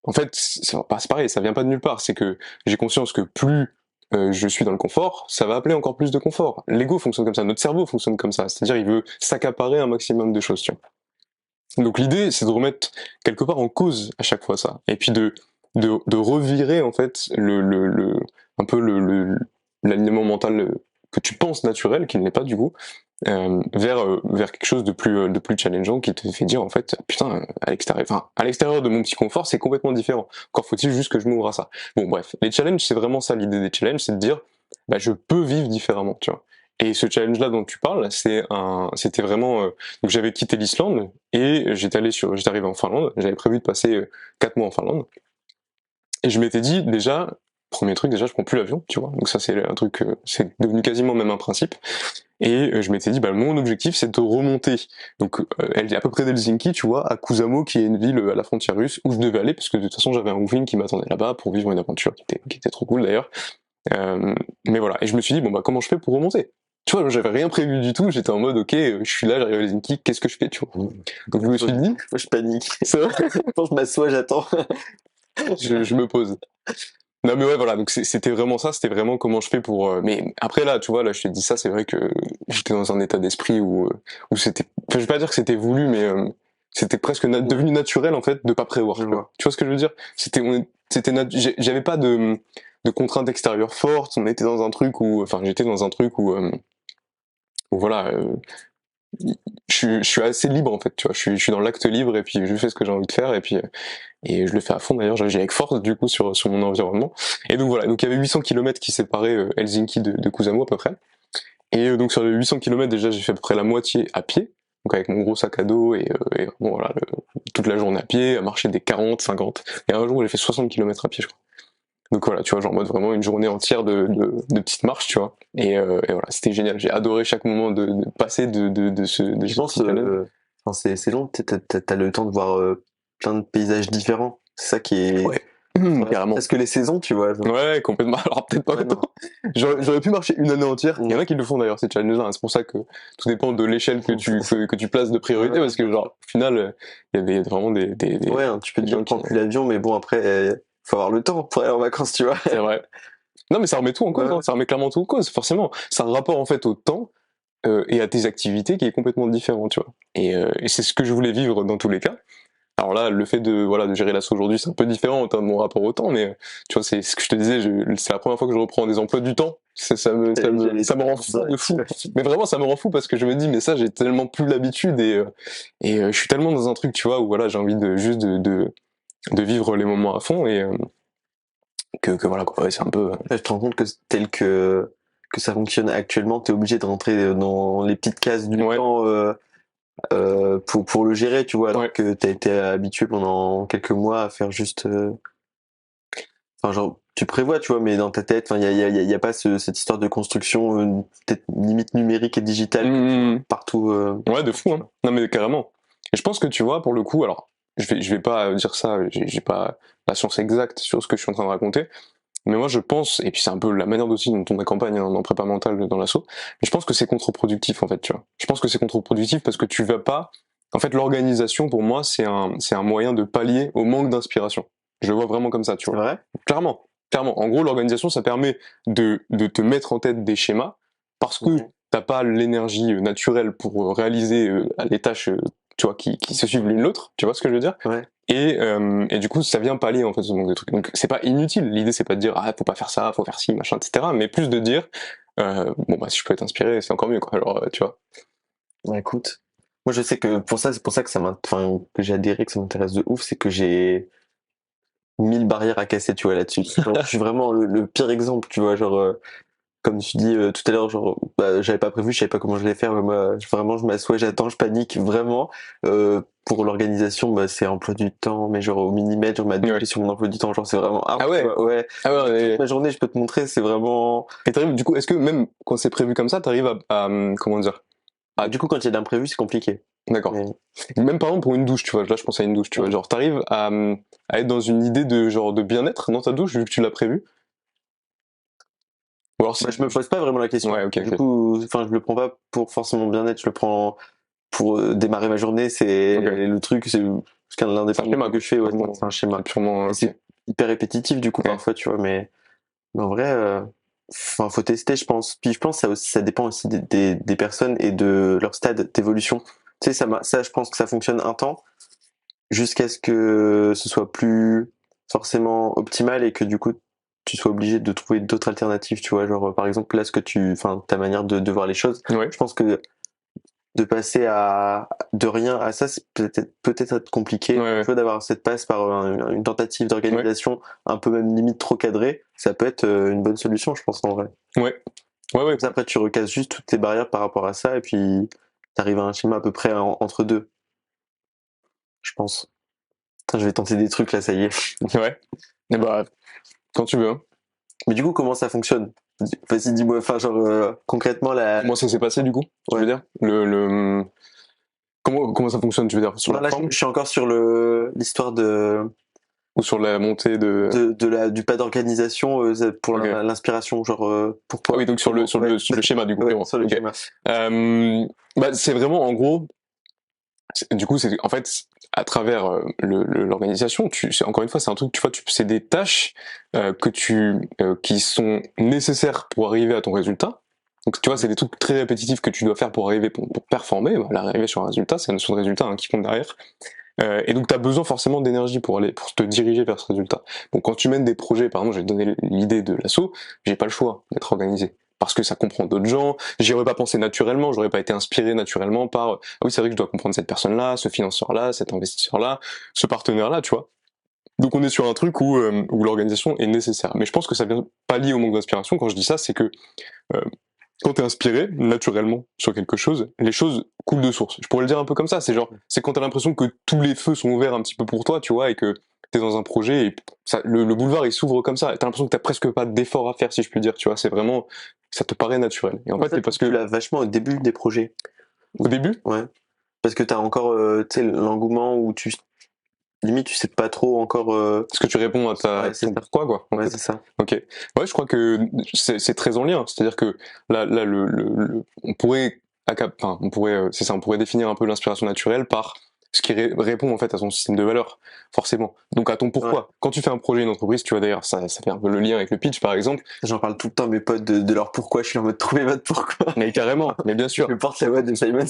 En fait, c'est pareil, ça vient pas de nulle part. C'est que j'ai conscience que plus je suis dans le confort, ça va appeler encore plus de confort. L'ego fonctionne comme ça, notre cerveau fonctionne comme ça. C'est-à-dire, il veut s'accaparer un maximum de choses. Tu vois. Donc l'idée, c'est de remettre quelque part en cause à chaque fois ça, et puis de revirer en fait un peu l'alignement mental que tu penses naturel, qui ne l'est pas du coup, vers quelque chose de plus challengeant qui te fait dire en fait putain à l'extérieur de mon petit confort c'est complètement différent, encore faut-il juste que je m'ouvre à ça. Bon bref, les challenges c'est vraiment ça, l'idée des challenges c'est de dire bah je peux vivre différemment, tu vois. Et ce challenge là dont tu parles c'était vraiment donc j'avais quitté l'Islande et j'étais arrivé en Finlande, j'avais prévu de passer 4 mois en Finlande et je m'étais dit déjà premier truc déjà je prends plus l'avion, tu vois, donc ça c'est un truc c'est devenu quasiment même un principe. Et je m'étais dit, bah, mon objectif, c'est de remonter. Donc, elle est à peu près d'Helsinki, tu vois, à Kuusamo, qui est une ville à la frontière russe, où je devais aller, parce que de toute façon, j'avais un roofing qui m'attendait là-bas pour vivre une aventure qui était trop cool d'ailleurs. Mais voilà. Et je me suis dit, bon, bah, comment je fais pour remonter? tu vois, j'avais rien prévu du tout, j'étais en mode, ok, je suis là, j'arrive à Helsinki, qu'est-ce que je fais, tu vois. Donc je me suis dit, Je panique. c'est vrai, Quand je m'assois, j'attends. je me pose. Non mais ouais voilà, donc c'était vraiment ça, c'était vraiment comment je fais pour mais après là tu vois là je te dis ça, c'est vrai que j'étais dans un état d'esprit où c'était, enfin, je vais pas dire que c'était voulu, mais c'était presque devenu naturel en fait de pas prévoir, Je vois. tu vois ce que je veux dire, j'avais pas de contraintes extérieures fortes, on était dans un truc où, enfin j'étais dans un truc où voilà, je suis assez libre en fait, tu vois, je suis dans l'acte libre et puis je fais ce que j'ai envie de faire et je le fais à fond d'ailleurs, j'agis avec force du coup sur mon environnement. Et donc voilà, donc il y avait 800 km qui séparaient Helsinki de Kuusamo à peu près. Et donc sur les 800 km déjà j'ai fait à peu près la moitié à pied, donc avec mon gros sac à dos et bon, voilà, toute la journée à pied, à marcher des 40, 50. Et un jour j'ai fait 60 km à pied je crois. Donc voilà, tu vois, genre en mode vraiment une journée entière de petites marches, tu vois. Et voilà, c'était génial. J'ai adoré chaque moment de passer de Je ce pense, petit challenge. enfin, c'est long, t'as le temps de voir plein de paysages différents. C'est ça qui est. Ouais, carrément. Est-ce que les saisons, tu vois, genre. Ouais, complètement. Alors peut-être pas Ouais, autant. non. J'aurais pu marcher une année entière. Il y en Mm. a qui le font d'ailleurs ces challenges-là, hein. C'est pour ça que tout dépend de l'échelle que tu places de priorité, Ouais, parce que genre au final, il y a vraiment ouais, hein, tu peux te des dire gens qui. prends plus l'avion, mais bon après, faut avoir le temps pour aller en vacances, tu vois. C'est vrai. Non, mais ça remet tout en cause. Ouais, Hein. Ça remet clairement tout en cause. Forcément, c'est un rapport en fait au temps et à tes activités qui est complètement différent, tu vois. Et c'est ce que je voulais vivre dans tous les cas. Alors là, le fait de voilà de gérer l'assaut aujourd'hui, c'est un peu différent en termes de mon rapport au temps, mais tu vois, c'est ce que je te disais, c'est la première fois que je reprends des emplois du temps. Ça me rend fou de fou. Mais vraiment, ça me rend fou parce que je me dis, mais ça, j'ai tellement plus l'habitude et je suis tellement dans un truc, tu vois, où voilà, j'ai envie de juste de vivre les moments à fond et que voilà, quoi, ouais, c'est un peu. Je te rends compte que tel que ça fonctionne actuellement, t'es obligé de rentrer dans les petites cases du Ouais, temps pour le gérer, tu vois, alors ouais. que t'as été habitué pendant quelques mois à faire juste. Enfin, genre, tu prévois, tu vois, mais dans ta tête, enfin, y a pas cette histoire de construction peut-être limite numérique et digitale que tu vois Mmh. partout. Ouais, de fou, hein. Non, mais carrément. Et je pense que tu vois, pour le coup, alors, je vais pas dire ça, j'ai pas la science exacte sur ce que je suis en train de raconter, mais moi je pense, et puis c'est un peu la manière aussi dont on accompagne en prépa mentale dans l'assaut, mais je pense que c'est contre-productif en fait, tu vois. Je pense que c'est contre-productif parce que tu vas pas. En fait, l'organisation pour moi, c'est un moyen de pallier au manque d'inspiration. Je le vois vraiment comme ça, tu C'est vois. vrai? Clairement, clairement. En gros, l'organisation, ça permet de te mettre en tête des schémas parce que Mhm. t'as pas l'énergie naturelle pour réaliser les tâches, tu vois, qui se suivent l'une l'autre. Tu vois ce que je veux dire? Ouais. Et du coup, ça vient pallier en fait ce manque de trucs. Donc c'est pas inutile. L'idée c'est pas de dire ah faut pas faire ça, faut faire ci, machin, etc. Mais plus de dire bon bah si je peux être inspiré, c'est encore mieux quoi. Alors tu vois. Bah, écoute, moi je sais que pour ça, c'est pour ça que enfin, que j'ai adhéré, que ça m'intéresse de ouf, c'est que j'ai 1000 barrières à casser, tu vois, là-dessus. Genre, je suis vraiment le pire exemple, tu vois, genre, comme tu dis tout à l'heure, genre, bah, j'avais pas prévu, je savais pas comment je allais faire, mais moi, vraiment, je m'assois, j'attends, je panique, vraiment. Pour l'organisation, bah, c'est emploi du temps, mais genre au millimètre, je Ouais. m'appuie sur mon emploi du temps, genre, c'est vraiment Ah hard, tu ouais. vois, ouais. Ah Toute ouais. ma journée, je peux te montrer, c'est vraiment. Et t'arrives du coup, est-ce que même quand c'est prévu comme ça, t'arrives comment dire? Bah, Ah du coup, quand il y a d'imprévu, c'est compliqué. d'accord. Mais Même par exemple pour une douche, tu vois. Là je pense à une douche, tu vois. Genre t'arrives à être dans une idée de genre de bien-être dans ta douche vu que tu l'as prévu. Ou alors bah, c'est. je me pose pas vraiment la question. Ouais ok Du ok. coup, enfin, je le prends pas pour forcément bien-être, je le prends pour démarrer ma journée, c'est Ok. le truc, c'est l'un des C'est un premiers schéma trucs que quoi. je fais, ouais, Purement- c'est un schéma. C'est purement Et ok. c'est hyper répétitif du coup Ouais. parfois, tu vois, mais en vrai, enfin, faut tester, je pense. Puis je pense que ça dépend aussi des personnes et de leur stade d'évolution. Tu sais, ça, je pense que ça fonctionne un temps jusqu'à ce que ce soit plus forcément optimal et que du coup tu sois obligé de trouver d'autres alternatives, tu vois, genre par exemple là enfin ta manière de voir les choses. Ouais. Je pense que de passer de rien à ça, c'est peut-être être Ouais. compliqué. Tu Ouais. vois, d'avoir cette passe par une tentative Ouais. d'organisation un peu même limite trop cadrée, ça peut être une bonne solution, je pense en vrai. Ouais. Ouais. Ouais. Comme ça, après, tu recasses juste toutes tes barrières par rapport à ça et puis t'arrives à un schéma à peu près entre deux, je pense. Putain, je vais tenter des trucs là, ça y est. Ouais. Et bah, quand tu veux. Hein. Mais du coup, comment ça fonctionne? Vas-y, dis-moi, enfin, genre, concrètement, Comment ça s'est passé du coup, tu veux ouais. dire comment ça fonctionne, tu veux dire, sur Non, la là, forme? je suis encore sur l'histoire de Ou sur la montée du pas d'organisation pour Ok. l'inspiration, genre Ah pourquoi. oui, donc sur le schéma du coup. Ouais, c'est bon. sur le Ok. schéma. Bah, c'est vraiment en gros. Du coup, c'est en fait à travers l'organisation. Encore une fois, c'est un truc. Tu vois, c'est des tâches qui sont nécessaires pour arriver à ton résultat. Donc tu vois, c'est des trucs très répétitifs que tu dois faire pour arriver pour performer. Voilà, arriver sur un résultat, c'est la notion de résultat qui compte derrière. Et donc tu as besoin forcément d'énergie pour te diriger vers ce résultat. Donc quand tu mènes des projets, par exemple, je vais te donner l'idée de l'assaut, j'ai pas le choix d'être organisé. Parce que ça comprend d'autres gens, j'y aurais pas pensé naturellement, j'aurais pas été inspiré naturellement par ah oui c'est vrai que je dois comprendre cette personne-là, ce financeur-là, cet investisseur-là, ce partenaire-là, tu vois. Donc on est sur un truc où l'organisation est nécessaire. Mais je pense que ça vient pas lié au manque d'inspiration. Quand je dis ça, c'est que euh, quand t'es inspiré naturellement sur quelque chose, les choses coulent de source. Je pourrais le dire un peu comme ça. C'est genre, c'est quand t'as l'impression que tous les feux sont ouverts un petit peu pour toi, tu vois, et que t'es dans un projet et le boulevard il s'ouvre comme ça. T'as l'impression que t'as presque pas d'effort à faire, si je puis dire. Tu vois, c'est vraiment, ça te paraît naturel. Et en fait, c'est parce Tu que l'as vachement au début des projets. au début, Ouais. Parce que t'as encore, tu sais, l'engouement où limite, tu sais pas trop encore. est-ce que tu réponds à Ouais, c'est ton ça. pourquoi, quoi. En Ouais, fait. c'est ça. Ok. Ouais, je crois que c'est très en lien. C'est-à-dire que là on pourrait, enfin, c'est ça, on pourrait définir un peu l'inspiration naturelle par ce qui répond en fait à ton système de valeurs, forcément. Donc à ton pourquoi. Ouais. Quand tu fais un projet, une entreprise, tu vois d'ailleurs, ça fait un peu le lien avec le pitch, par exemple. J'en parle tout le temps à mes potes de leur pourquoi. Je suis en mode trouver votre pourquoi. Mais carrément, mais bien Je sûr. me porte la voix de Simon,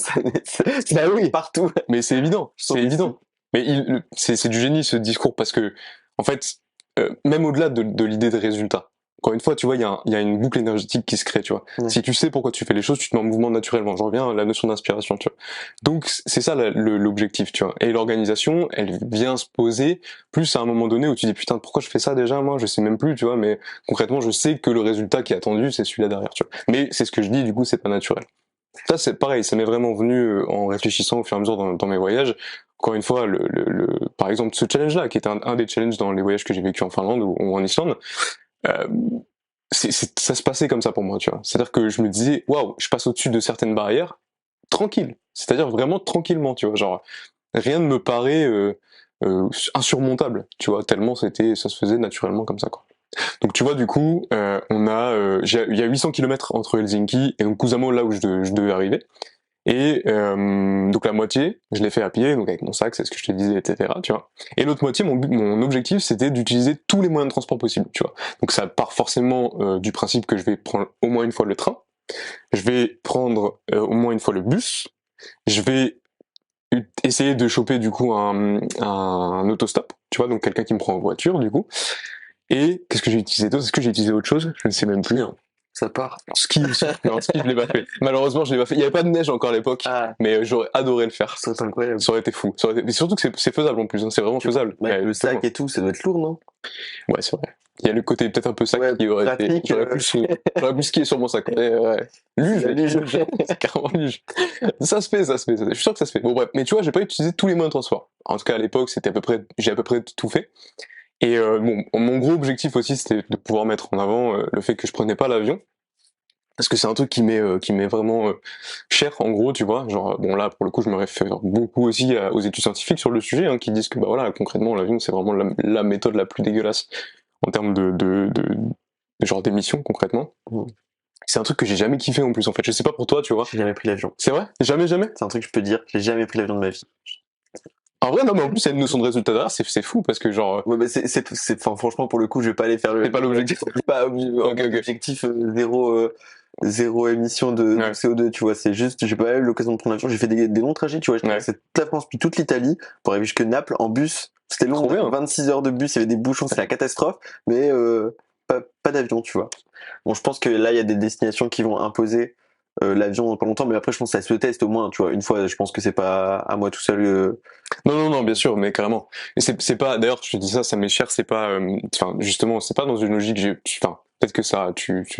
Bah oui. partout. Mais c'est évident, Je sens c'est évident. Mais c'est du génie ce discours parce que, en fait, même au-delà de l'idée de résultat, encore une fois, tu vois, il y a une boucle énergétique qui se crée, tu vois. Ouais. Si tu sais pourquoi tu fais les choses, tu te mets en mouvement naturellement. Je reviens à la notion d'inspiration, tu vois. Donc, c'est ça l'objectif, tu vois. Et l'organisation, elle vient se poser plus à un moment donné où tu dis, putain, pourquoi je fais ça déjà, moi? Je sais même plus, tu vois, mais concrètement, je sais que le résultat qui est attendu, c'est celui-là derrière, tu vois. Mais c'est ce que je dis, du coup, c'est pas naturel. Ça, c'est pareil, ça m'est vraiment venu en réfléchissant au fur et à mesure dans mes voyages. Encore une fois, par exemple, ce challenge-là, qui était un des challenges dans les voyages que j'ai vécu en Finlande ou en Islande, euh, ça se passait comme ça pour moi, tu vois. C'est-à-dire que je me disais, waouh, je passe au-dessus de certaines barrières, tranquille. C'est-à-dire vraiment tranquillement, tu vois. Genre, rien ne me paraît insurmontable, tu vois, tellement ça se faisait naturellement comme ça, quoi. Donc tu vois, du coup, il y a 800 km entre Helsinki et donc Kuusamo, là où je devais arriver. Et donc la moitié, je l'ai fait à pied, donc avec mon sac, c'est ce que je te disais, etc. Tu vois. Et l'autre moitié, mon objectif, c'était d'utiliser tous les moyens de transport possibles, tu vois. Donc ça part forcément du principe que je vais prendre au moins une fois le train, je vais prendre au moins une fois le bus, je vais essayer de choper du coup un autostop, tu vois, donc quelqu'un qui me prend en voiture, du coup. Et qu'est-ce que j'ai utilisé d'autre? Est-ce que j'ai utilisé autre chose? Je ne sais même plus. Ça part. Ski aussi. Non, ski, je l'ai pas fait. Malheureusement, je l'ai pas fait. Il y avait pas de neige encore à l'époque, mais j'aurais adoré le faire. Ça, c'est incroyable. Ça aurait été fou. Mais surtout que c'est faisable en plus, hein. C'est vraiment faisable. Avec le sac et tout, ça doit être lourd, non? Ouais, c'est vrai. Il y a le côté peut-être un peu sac qui aurait pratique, été. J'aurais pu skier sur mon sac. Ouais. Luge. C'est carrément luge. Ça se fait. Je suis sûr que ça se fait. Bon, bref. Mais tu vois, j'ai pas utilisé tous les moyens de transport. En tout cas, à l'époque, j'ai à peu près tout fait. Et bon, mon gros objectif aussi, c'était de pouvoir mettre en avant le fait que je prenais pas l'avion. Parce que c'est un truc qui m'est vraiment cher en gros, tu vois. Genre bon là pour le coup je me réfère beaucoup aussi aux études scientifiques sur le sujet hein, qui disent que bah voilà concrètement l'avion c'est vraiment la méthode la plus dégueulasse en termes de genre d'émissions concrètement. C'est un truc que j'ai jamais kiffé en plus en fait. Je sais pas pour toi tu vois. J'ai jamais pris l'avion. C'est vrai? Jamais? C'est un truc que je peux dire. J'ai jamais pris l'avion de ma vie. En vrai non mais en plus il y a une notion de résultat derrière, c'est fou parce que genre. Ouais bah enfin, franchement pour le coup je vais pas aller faire le. C'est pas l'objectif. C'est pas objectif zéro émission de CO2 tu vois, c'est juste j'ai pas eu l'occasion de prendre l'avion, j'ai fait des longs trajets tu vois, j'ai fait toute la France puis toute l'Italie pour arriver jusque Naples en bus, c'était long, 26 heures de bus, il y avait des bouchons, c'est la catastrophe, mais pas d'avion tu vois. Bon je pense que là il y a des destinations qui vont imposer l'avion dans pas longtemps, mais après je pense que ça se teste au moins tu vois, une fois je pense que c'est pas à moi tout seul. Non, bien sûr, mais carrément. Et c'est pas, d'ailleurs, je te dis ça m'est cher, c'est pas, enfin, justement, c'est pas dans une logique, enfin, peut-être que ça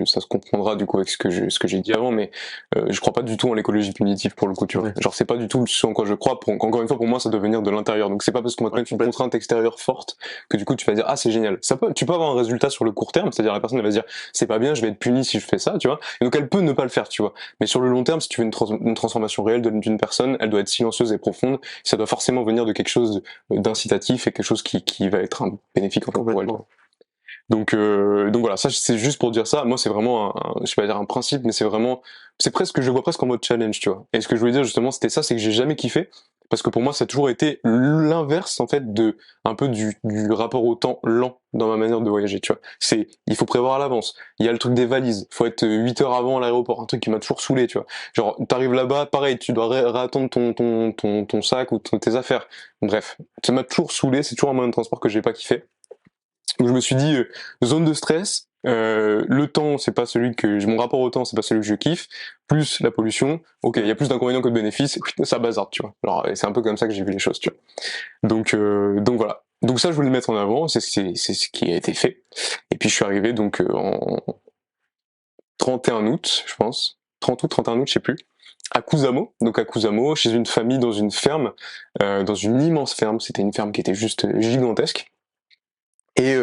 ça se comprendra du coup avec ce que j'ai dit avant, mais je crois pas du tout en l'écologie punitive pour le coup, tu vois. Ouais. Genre c'est pas du tout ce en quoi je crois. Encore une fois, pour moi, ça doit venir de l'intérieur. Donc c'est pas parce qu'on va te mettre une contrainte extérieure forte que du coup tu vas dire ah c'est génial. Tu peux avoir un résultat sur le court terme, c'est-à-dire la personne elle va se dire c'est pas bien, je vais être puni si je fais ça, tu vois. Et donc elle peut ne pas le faire, tu vois. Mais sur le long terme, si tu veux une transformation réelle d'une personne, elle doit être silencieuse et profonde. Ça doit forcément venir de quelque chose d'incitatif et quelque chose qui va être un bénéfique encore pour elle. Donc voilà, ça c'est juste pour dire ça. Moi c'est vraiment je vais pas dire un principe, mais c'est presque, je le vois presque en mode challenge, tu vois. Et ce que je voulais dire justement, c'était ça, c'est que j'ai jamais kiffé, parce que pour moi ça a toujours été l'inverse en fait de un peu du rapport au temps lent dans ma manière de voyager, tu vois. Il faut prévoir à l'avance. Il y a le truc des valises, faut être 8 heures avant à l'aéroport, un truc qui m'a toujours saoulé, tu vois. Genre t'arrives là-bas, pareil, tu dois réattendre ton sac ou tes affaires. Bref, ça m'a toujours saoulé, c'est toujours un moyen de transport que j'ai pas kiffé. Donc je me suis dit zone de stress, le temps c'est pas celui que mon rapport au temps c'est pas celui que je kiffe, plus la pollution. Ok, il y a plus d'inconvénients que de bénéfices, ça bazarde, tu vois. Alors c'est un peu comme ça que j'ai vu les choses, tu vois. Donc voilà. Donc ça je voulais le mettre en avant, c'est ce qui a été fait. Et puis je suis arrivé donc en 31 août, je pense, 30 août, 31 août, je sais plus, à Kusamo, donc à Kusamo, chez une famille dans une ferme, dans une immense ferme. C'était une ferme qui était juste gigantesque. Et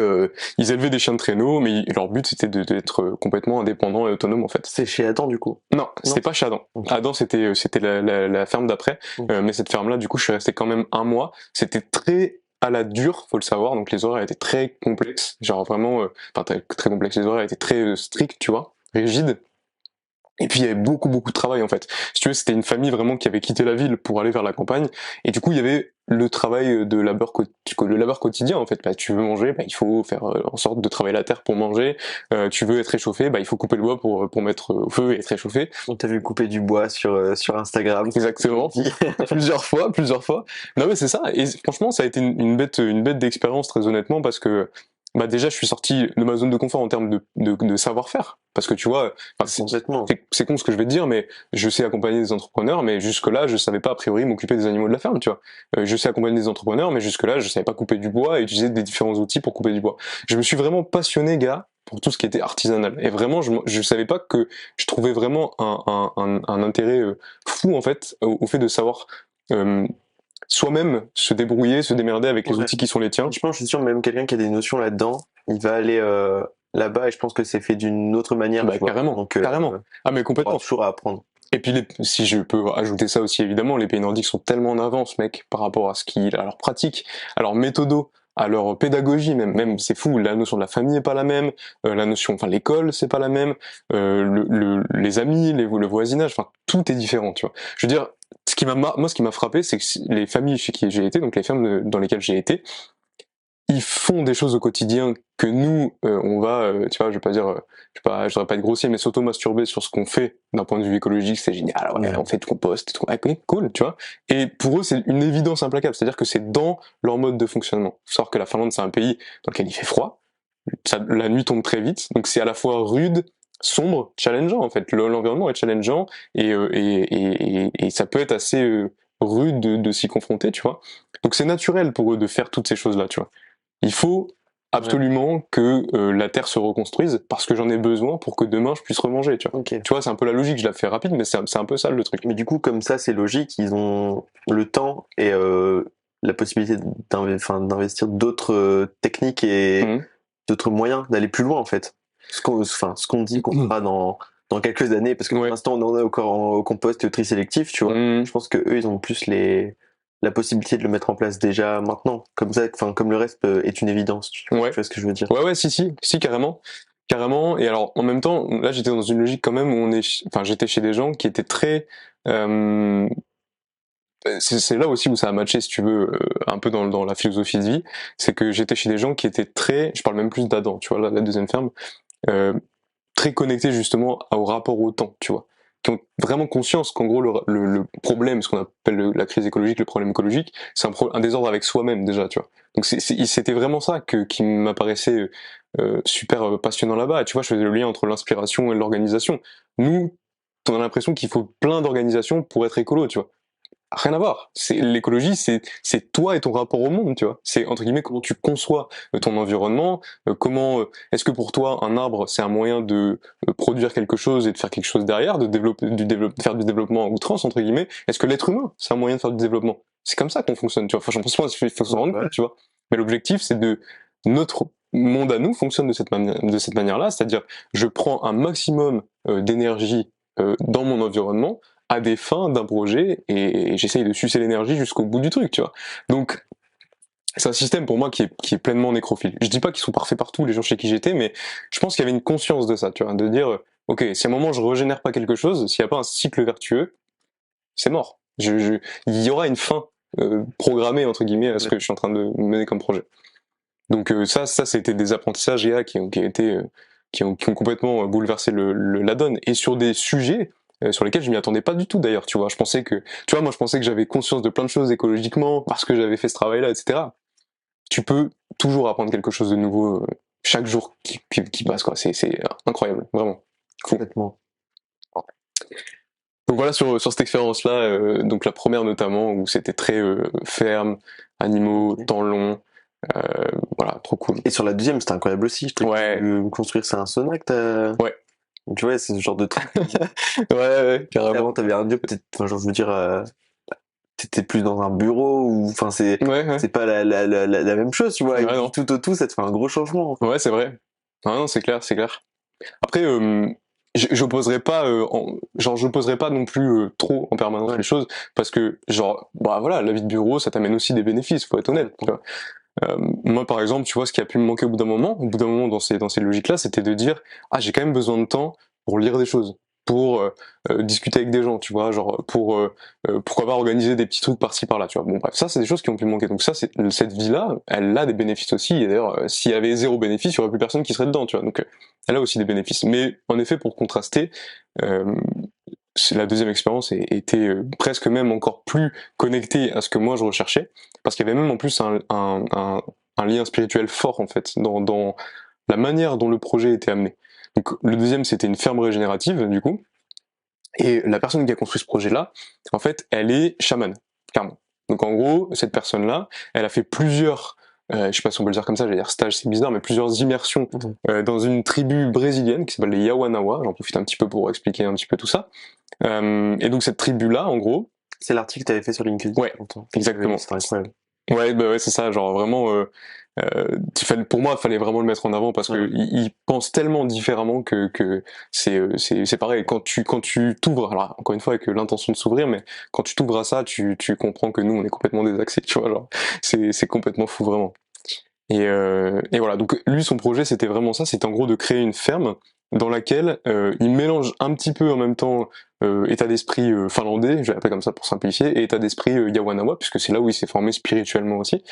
ils élevaient des chiens de traîneau, mais leur but c'était d'être complètement indépendant et autonome en fait. C'est chez Adam du coup? Non, c'était pas chez Adam. Okay. Adam c'était la ferme d'après, mais cette ferme là du coup je suis resté quand même un mois. C'était très à la dure, faut le savoir, donc les horaires étaient très complexes, genre vraiment, très complexes, les horaires étaient très stricts, tu vois, rigides. Et puis il y avait beaucoup de travail en fait. Si tu veux, c'était une famille vraiment qui avait quitté la ville pour aller vers la campagne, et du coup il y avait le travail de labeur quotidien en fait. Bah, tu veux manger, bah, il faut faire en sorte de travailler la terre pour manger. Tu veux être réchauffé, bah, il faut couper le bois pour mettre au feu et être réchauffé. On t'a vu couper du bois sur Instagram. Exactement. plusieurs fois. Non mais c'est ça. Et franchement, ça a été une bête d'expérience très honnêtement, parce que bah déjà je suis sorti de ma zone de confort en termes de savoir-faire, parce que tu vois, c'est con ce que je vais te dire, mais je sais accompagner des entrepreneurs, mais jusque là je savais pas a priori m'occuper des animaux de la ferme, tu vois. Je sais accompagner des entrepreneurs, mais jusque là je savais pas couper du bois et utiliser des différents outils pour couper du bois. Je me suis vraiment passionné, gars, pour tout ce qui était artisanal, et vraiment je savais pas que je trouvais vraiment un intérêt fou en fait au fait de savoir soi-même se débrouiller, se démerder avec les outils qui sont les tiens. Je suis sûr, même quelqu'un qui a des notions là-dedans, il va aller là-bas, et je pense que c'est fait d'une autre manière. Bah, carrément, donc, carrément. Ah mais complètement. Toujours à apprendre. Et puis si je peux ajouter ça aussi, évidemment, les pays nordiques sont tellement en avance, mec, par rapport à leur pratique, à leur méthodo, à leur pédagogie même c'est fou, la notion de la famille est pas la même, l'école c'est pas la même, les amis, le voisinage, enfin tout est différent, tu vois. Je veux dire, ce qui m'a frappé, c'est que les familles chez qui j'ai été, donc les fermes dans lesquelles j'ai été, ils font des choses au quotidien que nous, on va, tu vois, je voudrais pas être grossier, mais s'auto-masturber sur ce qu'on fait d'un point de vue écologique, c'est génial, ouais, on fait du compost, tout, ouais, cool, tu vois. Et pour eux, c'est une évidence implacable, c'est-à-dire que c'est dans leur mode de fonctionnement. Faut savoir que la Finlande, c'est un pays dans lequel il fait froid, la nuit tombe très vite, donc c'est à la fois rude, sombre, challengeant en fait. L'environnement est challengeant, et ça peut être assez rude de s'y confronter, tu vois. Donc c'est naturel pour eux de faire toutes ces choses-là, tu vois. Il faut absolument que la terre se reconstruise, parce que j'en ai besoin pour que demain je puisse remanger, tu vois. Okay. Tu vois, c'est un peu la logique, je la fais rapide, mais c'est un peu ça le truc. Mais du coup, comme ça, c'est logique, ils ont le temps et la possibilité d'investir d'autres techniques et d'autres moyens d'aller plus loin en fait. Ce qu'on dit qu'on fera dans quelques années, parce que pour l'instant on en est encore au compost et au tri sélectif, tu vois. Je pense que eux ils ont plus la possibilité de le mettre en place déjà maintenant, comme ça, comme le reste est une évidence. Tu vois ce que je veux dire? Ouais, si, carrément. Et alors, en même temps, là, j'étais dans une logique quand même où j'étais chez des gens qui étaient très, c'est là aussi où ça a matché, si tu veux, un peu dans la philosophie de vie, c'est que j'étais chez des gens qui étaient très, je parle même plus d'Adam, tu vois, la deuxième ferme, très connectés justement au rapport au temps, tu vois, qui ont vraiment conscience qu'en gros le problème, ce qu'on appelle la crise écologique, le problème écologique, c'est un désordre avec soi-même déjà, tu vois. Donc c'était vraiment ça qui m'apparaissait super passionnant là-bas. Et tu vois, je faisais le lien entre l'inspiration et l'organisation. Nous, on a l'impression qu'il faut plein d'organisations pour être écolo, tu vois. rien à voir. L'écologie, c'est toi et ton rapport au monde, tu vois. C'est entre guillemets comment tu conçois ton environnement, comment est-ce que pour toi un arbre c'est un moyen de produire quelque chose et de faire quelque chose derrière, de faire du développement à outrance entre guillemets. Est-ce que l'être humain c'est un moyen de faire du développement? C'est comme ça qu'on fonctionne, tu vois. Enfin, j'en pense pas, il faut s'en rendre compte, tu vois. Mais l'objectif c'est de notre monde à nous fonctionne de cette manière-là, c'est-à-dire je prends un maximum d'énergie dans mon environnement à des fins d'un projet et j'essaye de sucer l'énergie jusqu'au bout du truc, tu vois. Donc c'est un système pour moi qui est pleinement nécrophile. Je dis pas qu'ils sont parfaits partout les gens chez qui j'étais, mais je pense qu'il y avait une conscience de ça, tu vois, de dire ok, si à un moment je régénère pas quelque chose, s'il y a pas un cycle vertueux, c'est mort. Il y aura une fin programmée entre guillemets à ce que je suis en train de mener comme projet. Donc ça c'était des apprentissages qui ont été qui ont complètement bouleversé la donne et sur des sujets sur lesquels je m'y attendais pas du tout d'ailleurs, tu vois. Moi je pensais que j'avais conscience de plein de choses écologiquement parce que j'avais fait ce travail-là, etc. Tu peux toujours apprendre quelque chose de nouveau chaque jour qui passe, quoi. C'est incroyable, vraiment. Complètement. Donc voilà sur cette expérience-là, donc la première notamment où c'était très ferme, animaux, temps long. Voilà, trop cool. Et sur la deuxième, c'était incroyable aussi. Je t'ai construire, c'est un sauna que t'as. Ouais. Tu vois, c'est ce genre de truc. Ouais, carrément. Avant, t'avais un job, peut-être, enfin, genre, je veux dire, t'étais plus dans un bureau ou, enfin, c'est pas la même chose, tu vois. Ouais, non. Tout au tout, ça te fait un gros changement. Ouais, c'est vrai. Ah non, c'est clair, c'est clair. Après, j'opposerais pas, j'opposerais pas non plus trop en permanence les choses parce que, genre, bah voilà, la vie de bureau, ça t'amène aussi des bénéfices, faut être honnête. Tu vois. Moi, par exemple, tu vois, ce qui a pu me manquer au bout d'un moment dans ces logiques-là, c'était de dire, ah, j'ai quand même besoin de temps pour lire des choses, pour discuter avec des gens, tu vois, genre pour pourquoi pas organiser des petits trucs par-ci par-là, tu vois. Bon, bref, ça, c'est des choses qui ont pu me manquer. Donc ça, cette vie-là, elle a des bénéfices aussi. Et d'ailleurs, s'il y avait zéro bénéfice, il y aurait plus personne qui serait dedans, tu vois. Donc, elle a aussi des bénéfices. Mais en effet, pour contraster, euh, la deuxième expérience était presque même encore plus connectée à ce que moi je recherchais, parce qu'il y avait même en plus un lien spirituel fort en fait dans la manière dont le projet était amené. Donc le deuxième c'était une ferme régénérative du coup, et la personne qui a construit ce projet-là, en fait, elle est chamane, clairement. Donc en gros, cette personne-là, elle a fait plusieurs, je sais pas si on peut le dire comme ça, j'allais dire stage, c'est bizarre, mais plusieurs immersions dans une tribu brésilienne qui s'appelle les Yawanawa. J'en profite un petit peu pour expliquer un petit peu tout ça. Et donc cette tribu-là, en gros... C'est l'article que tu avais fait sur LinkedIn. Ouais, exactement. C'était incroyable. Ouais, bah ouais, c'est ça, genre vraiment... pour moi, il fallait vraiment le mettre en avant parce que il pense tellement différemment que c'est pareil. Quand tu t'ouvres, alors encore une fois avec l'intention de s'ouvrir, mais quand tu t'ouvres à ça, tu comprends que nous on est complètement désaxés, tu vois, genre c'est complètement fou vraiment. Et voilà, donc lui son projet c'était vraiment ça, c'était en gros de créer une ferme dans laquelle il mélange un petit peu en même temps état d'esprit finlandais, je vais l'appeler comme ça pour simplifier, et état d'esprit Yawanawa, puisque c'est là où il s'est formé spirituellement aussi.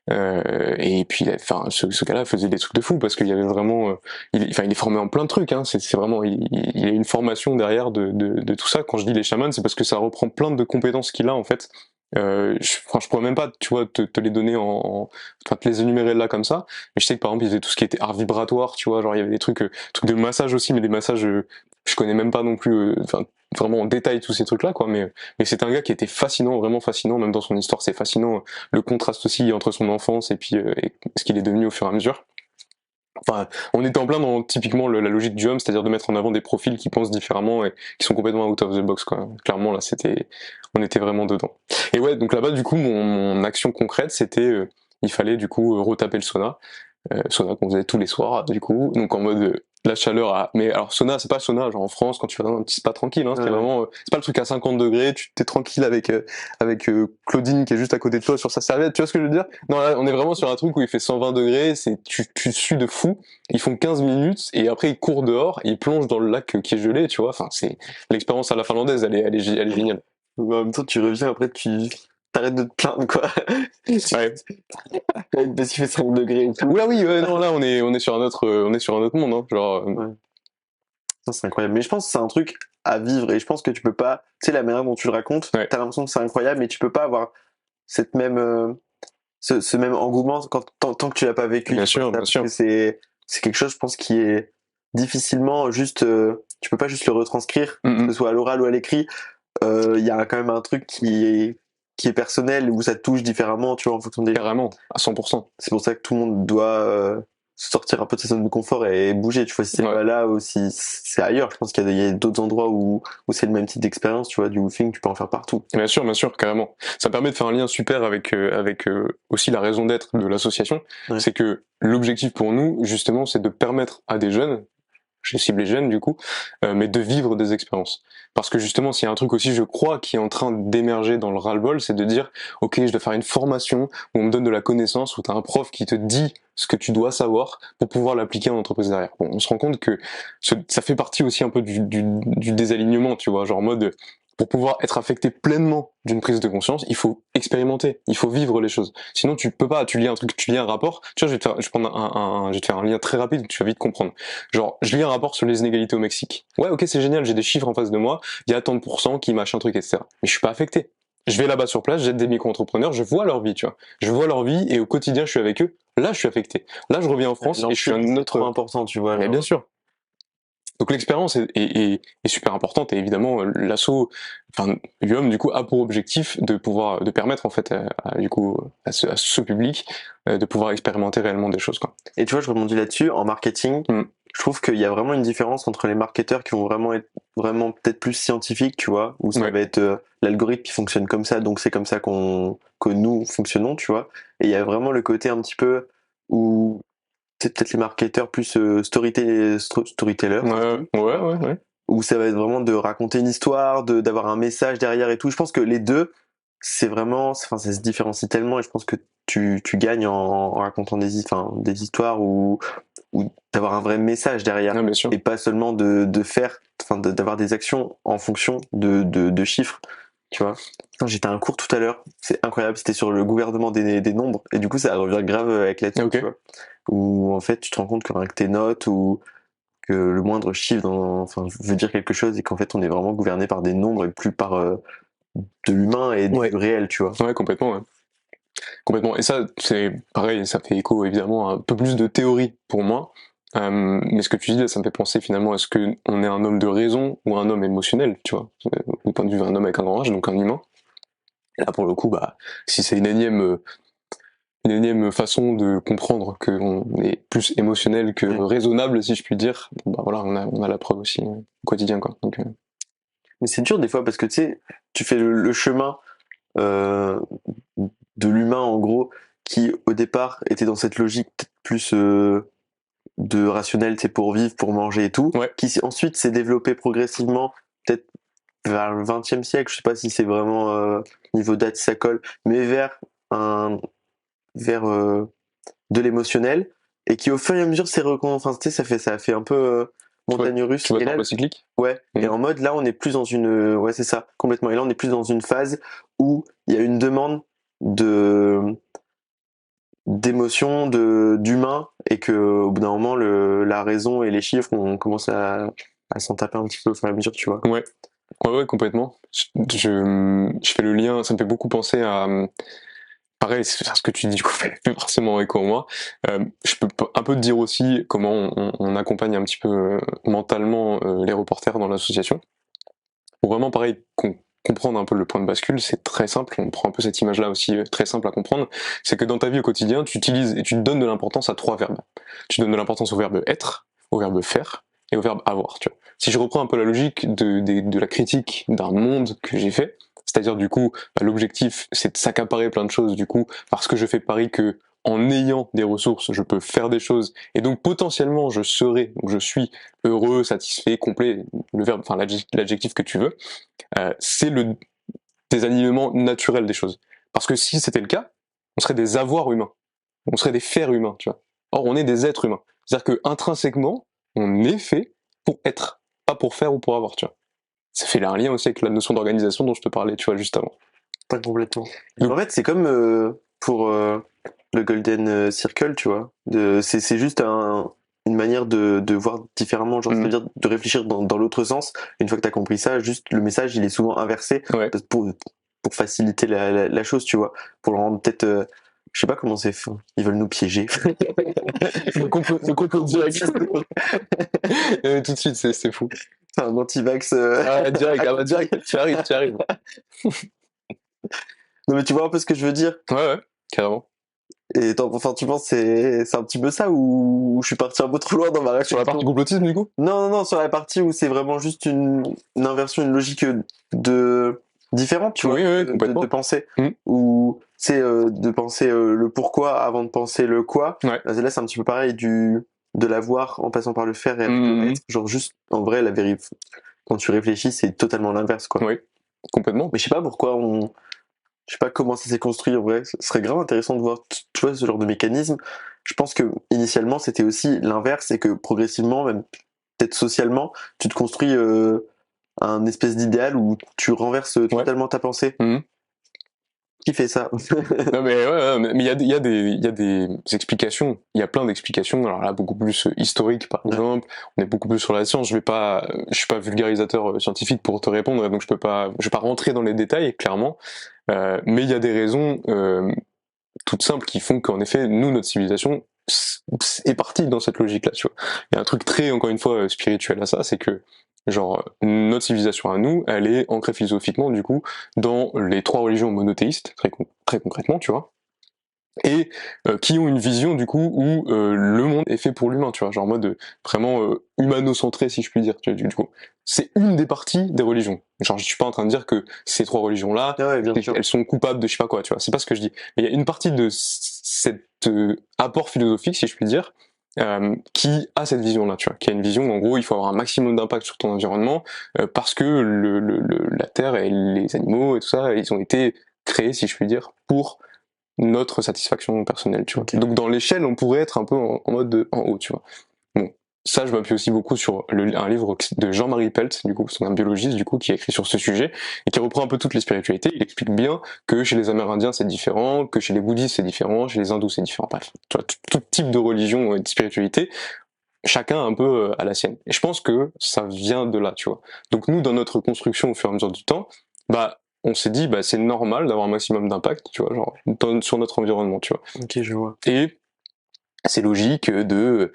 Et puis, enfin, ce gars-là faisait des trucs de fou parce qu'il y avait vraiment, il est formé en plein de trucs. Hein, c'est vraiment, il a une formation derrière de tout ça. Quand je dis les chamans, c'est parce que ça reprend plein de compétences qu'il a en fait. Je pourrais même pas, tu vois, te les donner enfin, te les énumérer là comme ça. Mais je sais que par exemple, il faisait tout ce qui était art vibratoire, tu vois, genre il y avait des trucs de massage aussi, mais des massages, je connais même pas non plus, enfin, vraiment en détail tous ces trucs là, quoi. Mais c'est un gars qui était fascinant, vraiment fascinant, même dans son histoire, c'est fascinant le contraste aussi entre son enfance et puis et ce qu'il est devenu au fur et à mesure. Enfin, on était en plein dans typiquement la logique du homme, c'est-à-dire de mettre en avant des profils qui pensent différemment et qui sont complètement out of the box, quoi. Clairement, là, on était vraiment dedans. Et ouais, donc là-bas, du coup, mon action concrète, c'était, il fallait du coup retaper le sauna qu'on faisait tous les soirs, du coup, donc en mode la chaleur mais alors sauna, c'est pas sauna genre en France quand tu vas dans un petit spa tranquille, hein, c'était vraiment c'est pas le truc à 50 degrés, tu t'es tranquille avec Claudine qui est juste à côté de toi sur sa serviette, tu vois ce que je veux dire? Non, là on est vraiment sur un truc où il fait 120 degrés, tu sues de fou, ils font 15 minutes et après ils courent dehors, ils plongent dans le lac qui est gelé, tu vois, enfin c'est l'expérience à la finlandaise, elle est géniale. En même temps, tu reviens après, tu t'arrêtes de te plaindre, quoi. Ouais. Parce qu'il fait 5 degrés et tout. Oula oui, non, là on est sur un autre monde, hein, genre. Ça, c'est incroyable. Mais je pense que c'est un truc à vivre et je pense que tu peux pas, tu sais, la manière dont tu le racontes, t'as l'impression que c'est incroyable, mais tu peux pas avoir cette même, ce même engouement tant que tu l'as pas vécu. Bien sûr, bien sûr. C'est quelque chose, je pense, qui est difficilement juste, tu peux pas juste le retranscrire, que ce soit à l'oral ou à l'écrit. Il y a quand même un truc qui est personnel, où ça te touche différemment, tu vois, en fonction des... Carrément, à 100%. C'est pour ça que tout le monde doit sortir un peu de sa zone de confort et bouger, tu vois, si c'est Ouais. pas là ou si c'est ailleurs. Je pense qu'il y a d'autres endroits où c'est le même type d'expérience, tu vois, du woofing, tu peux en faire partout. Bien sûr, carrément. Ça permet de faire un lien super avec aussi la raison d'être de l'association. Ouais. C'est que l'objectif pour nous, justement, c'est de permettre à des jeunes, je cible les jeunes du coup, mais de vivre des expériences. Parce que justement, s'il y a un truc aussi, je crois, qui est en train d'émerger dans le ras-le-bol, c'est de dire, ok, je dois faire une formation où on me donne de la connaissance, où tu as un prof qui te dit ce que tu dois savoir pour pouvoir l'appliquer en entreprise derrière. Bon, on se rend compte que ça fait partie aussi un peu du désalignement, tu vois, genre en mode, pour pouvoir être affecté pleinement d'une prise de conscience, il faut expérimenter, il faut vivre les choses. Sinon, tu peux pas, tu lis un truc, tu lis un rapport, tu vois, je vais prendre je vais te faire un lien très rapide que tu vas vite comprendre. Genre, je lis un rapport sur les inégalités au Mexique. Ouais, ok, c'est génial, j'ai des chiffres en face de moi, il y a tant de pourcents qui machin truc, etc. Mais je suis pas affecté. Je vais là-bas sur place, j'aide des micro-entrepreneurs, je vois leur vie, tu vois. Je vois leur vie et au quotidien, je suis avec eux. Là, je suis affecté. Là, je reviens en France et je suis un autre. Trop important, tu vois. Mais bien sûr. Donc l'expérience est super importante et évidemment l'asso, enfin UOM du coup a pour objectif de pouvoir, de permettre en fait du coup à ce public de pouvoir expérimenter réellement des choses quoi. Et tu vois, je rebondis là-dessus, en marketing, je trouve qu'il y a vraiment une différence entre les marketeurs qui vont vraiment être vraiment peut-être plus scientifiques, tu vois, où ça va être l'algorithme qui fonctionne comme ça, donc c'est comme ça que nous fonctionnons, tu vois. Et il y a vraiment le côté un petit peu où c'est peut-être les marketeurs plus storytellers, Ouais. où ça va être vraiment de raconter une histoire, d'avoir un message derrière et tout. Je pense que les deux, c'est vraiment, enfin, ça se différencie tellement et je pense que tu gagnes en racontant des histoires ou d'avoir un vrai message derrière bien sûr. et pas seulement de faire, enfin, d'avoir des actions en fonction de chiffres, tu vois. J'étais à un cours tout à l'heure, c'est incroyable, c'était sur le gouvernement des nombres et du coup ça revient grave avec là-dessus, tu vois. Où en fait tu te rends compte que tes notes ou que le moindre chiffre veut dire quelque chose et qu'en fait on est vraiment gouverné par des nombres et plus par de l'humain et du réel, tu vois. Ouais, complètement, ouais. Complètement. Et ça, c'est pareil, ça fait écho évidemment à un peu plus de théorie pour moi. Mais ce que tu dis, ça me fait penser finalement, est-ce qu'on est un homme de raison ou un homme émotionnel, tu vois, du point de vue un homme avec un grand H, donc un humain. Et là, pour le coup, bah, si c'est une énième façon de comprendre qu'on est plus émotionnel que raisonnable, si je puis dire, bon, bah voilà, on a la preuve aussi au quotidien, quoi. Donc, Mais c'est dur des fois parce que tu sais, tu fais le chemin de l'humain en gros qui au départ était dans cette logique peut-être plus de rationnel, c'est pour vivre, pour manger et tout, qui ensuite s'est développé progressivement peut-être vers le XXe siècle, je sais pas si c'est vraiment niveau date ça colle, mais vers de l'émotionnel et qui au fur et à mesure enfin tu sais ça a fait un peu montagne russe. Tu vois, et là, cyclique. Ouais. Et en mode là on est plus dans une ouais c'est ça complètement. Et là on est plus dans une phase où il y a une demande d'émotion, d'humain et que au bout d'un moment la raison et les chiffres on commence à s'en taper un petit peu au fur et à mesure, tu vois. Ouais, complètement. Je fais le lien, ça me fait beaucoup penser à pareil, c'est ce que tu dis, du coup, fait forcément écho en moi. Je peux un peu te dire aussi comment on accompagne un petit peu mentalement les reporters dans l'association. Pour vraiment, pareil, comprendre un peu le point de bascule, c'est très simple. On prend un peu cette image-là aussi, très simple à comprendre. C'est que dans ta vie au quotidien, tu utilises et tu donnes de l'importance à 3 verbes. Tu donnes de l'importance au verbe être, au verbe faire et au verbe avoir. Tu vois. Si je reprends un peu la logique de la critique d'un monde que j'ai fait, c'est-à-dire du coup, bah, l'objectif c'est de s'accaparer plein de choses du coup, parce que je fais pari que en ayant des ressources, je peux faire des choses, et donc potentiellement je serai, donc je suis heureux, satisfait, complet, le verbe, enfin l'adjectif que tu veux, c'est le désalignement naturel des choses. Parce que si c'était le cas, on serait des avoirs humains, on serait des fers humains, tu vois. Or on est des êtres humains, c'est-à-dire que intrinsèquement, on est fait pour être, pas pour faire ou pour avoir, tu vois. Ça fait un lien aussi avec la notion d'organisation dont je te parlais, tu vois, juste avant. Pas complètement. Donc, en fait, c'est comme pour le Golden Circle, tu vois. C'est juste une manière de voir différemment, genre, c'est-à-dire de réfléchir dans l'autre sens. Une fois que tu as compris ça, juste le message, il est souvent inversé pour faciliter la chose, tu vois. Pour le rendre peut-être... je sais pas comment c'est fait. Ils veulent nous piéger. Le complot direct. Tout de suite, c'est fou. C'est un anti-vax. Direct, tu arrives. Non mais tu vois un peu ce que je veux dire. Ouais, carrément. Et enfin, tu penses c'est un petit peu ça ou je suis parti un peu trop loin dans ma Sur la réflexion? partie complotisme, du coup? Non, sur la partie où c'est vraiment juste une inversion, une logique de différente, tu vois, Oui, oui, de complètement. pensée, Mm. où c'est de penser le pourquoi avant de penser le quoi. Ouais. Là, c'est un petit peu pareil de l'avoir en passant par le faire et avec le Mm, être. Genre juste, en vrai, la vérité, quand tu réfléchis, c'est totalement l'inverse, quoi. oui, complètement. Mais je sais pas pourquoi je sais pas comment ça s'est construit en vrai. Ce serait grave intéressant de voir, tu vois, ce genre de mécanisme. Je pense que initialement c'était aussi l'inverse et que progressivement, même peut-être socialement, tu te construis un espèce d'idéal où tu renverses Ouais. totalement ta pensée. Mm. Qui fait ça? Non mais ouais, mais il y a des explications, il y a plein d'explications. Alors là beaucoup plus historiques par Ouais. exemple, on est beaucoup plus sur la science. Je suis pas vulgarisateur scientifique pour te répondre, donc je vais pas rentrer dans les détails clairement. Mais il y a des raisons toutes simples qui font qu'en effet nous notre civilisation est partie dans cette logique-là. Tu vois, il y a un truc très encore une fois spirituel à ça, c'est que genre notre civilisation à nous, elle est ancrée philosophiquement du coup dans les trois religions monothéistes très concrètement, tu vois, et qui ont une vision du coup où le monde est fait pour l'humain, tu vois, genre en mode vraiment humano-centré si je puis dire, tu vois, du coup. C'est une des parties des religions. Genre je suis pas en train de dire que ces trois religions-là, Ah ouais, bien sûr. elles sont coupables de je sais pas quoi, tu vois, c'est pas ce que je dis. Mais il y a une partie de cet apport philosophique, si je puis dire, qui a cette vision-là, tu vois, qui a une vision où en gros il faut avoir un maximum d'impact sur ton environnement parce que la terre et les animaux et tout ça, ils ont été créés, si je puis dire, pour notre satisfaction personnelle, tu vois. Ok. Donc dans l'échelle, on pourrait être un peu en mode en haut, tu vois. Bon, ça, je m'appuie aussi beaucoup sur un livre de Jean-Marie Pelt, du coup, c'est un biologiste, du coup, qui a écrit sur ce sujet, et qui reprend un peu toutes les spiritualités. Il explique bien que chez les Amérindiens, c'est différent, que chez les bouddhistes, c'est différent, chez les hindous, c'est différent. Bref, tu vois, tout type de religion et de spiritualité, chacun un peu à la sienne. Et je pense que ça vient de là, tu vois. Donc nous, dans notre construction au fur et à mesure du temps, bah, on s'est dit, bah, c'est normal d'avoir un maximum d'impact, tu vois, genre, sur notre environnement, tu vois. Ok, je vois. Et c'est logique de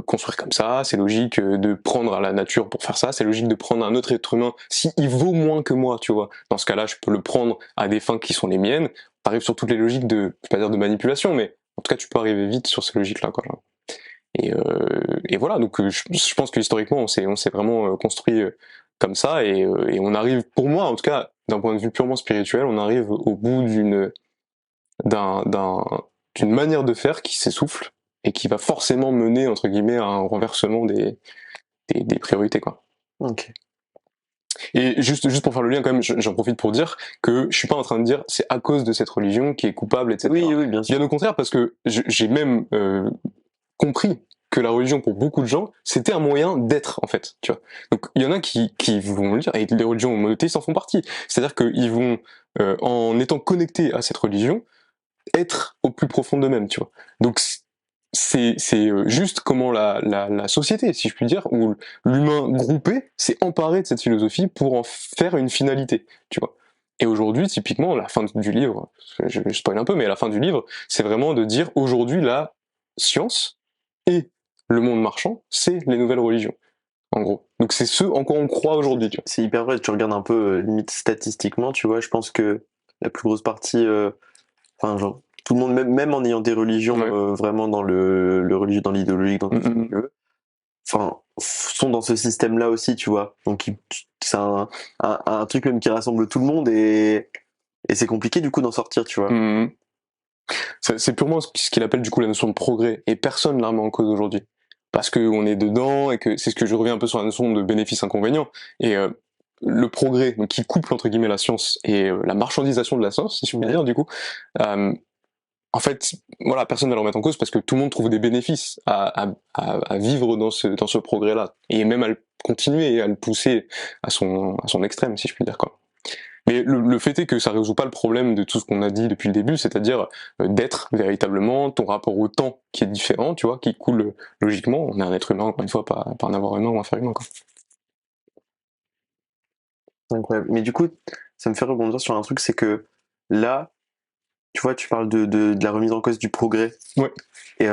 construire comme ça, c'est logique de prendre à la nature pour faire ça, c'est logique de prendre un autre être humain si il vaut moins que moi, tu vois. Dans ce cas-là, je peux le prendre à des fins qui sont les miennes. T'arrives sur toutes les logiques de, je vais pas dire de manipulation, mais en tout cas, tu peux arriver vite sur ces logiques-là, quoi. Genre. Et voilà, donc je pense que historiquement, on s'est vraiment construit comme ça, et on arrive, pour moi, en tout cas, d'un point de vue purement spirituel, on arrive au bout d'un, d'un, d'une manière de faire qui s'essouffle et qui va forcément mener entre guillemets à un renversement des priorités, quoi. Ok. Et juste pour faire le lien quand même, j'en profite pour dire que je suis pas en train de dire c'est à cause de cette religion qui est coupable, etc. Oui, bien sûr. Bien au contraire, parce que j'ai même compris que la religion pour beaucoup de gens c'était un moyen d'être en fait, tu vois. Donc il y en a qui vont le dire, et les religions monothéistes en font partie, c'est-à-dire qu'ils vont en étant connectés à cette religion être au plus profond d'eux-mêmes, tu vois. Donc c'est juste comment la société, si je puis dire, ou l'humain groupé s'est emparé de cette philosophie pour en faire une finalité, tu vois. Et aujourd'hui, typiquement, la fin du livre, je spoil un peu, mais à la fin du livre, c'est vraiment de dire aujourd'hui la science et le monde marchand, c'est les nouvelles religions, en gros. Donc c'est ce en quoi on croit aujourd'hui, tu vois. C'est hyper vrai. Tu regardes un peu limite statistiquement, tu vois. Je pense que la plus grosse partie, enfin, genre, tout le monde, même en ayant des religions Ouais. vraiment dans le religieux, dans l'idéologique, dans tout ce que tu veux, enfin, sont dans ce système-là aussi, tu vois. Donc, c'est un truc même qui rassemble tout le monde et c'est compliqué du coup d'en sortir, tu vois. Mhm. C'est purement ce qu'il appelle du coup la notion de progrès, et personne ne la remet en cause aujourd'hui. Parce qu'on est dedans, et que c'est ce que je reviens un peu sur la notion de bénéfice-inconvénient, et le progrès, donc qui couple entre guillemets la science et la marchandisation de la science, si je puis dire du coup, euh, en fait, voilà, personne ne va le remettre en cause parce que tout le monde trouve des bénéfices à vivre dans ce progrès-là, et même à le continuer et à le pousser à son extrême, si je puis dire, quoi. Mais le fait est que ça résout pas le problème de tout ce qu'on a dit depuis le début, c'est-à-dire d'être véritablement, ton rapport au temps qui est différent, tu vois, qui coule logiquement. On est un être humain, encore une fois, pas un avoir humain ou un faire humain, quoi. C'est incroyable. Mais du coup, ça me fait rebondir sur un truc, c'est que là, tu vois, tu parles de la remise en cause du progrès. Ouais. Et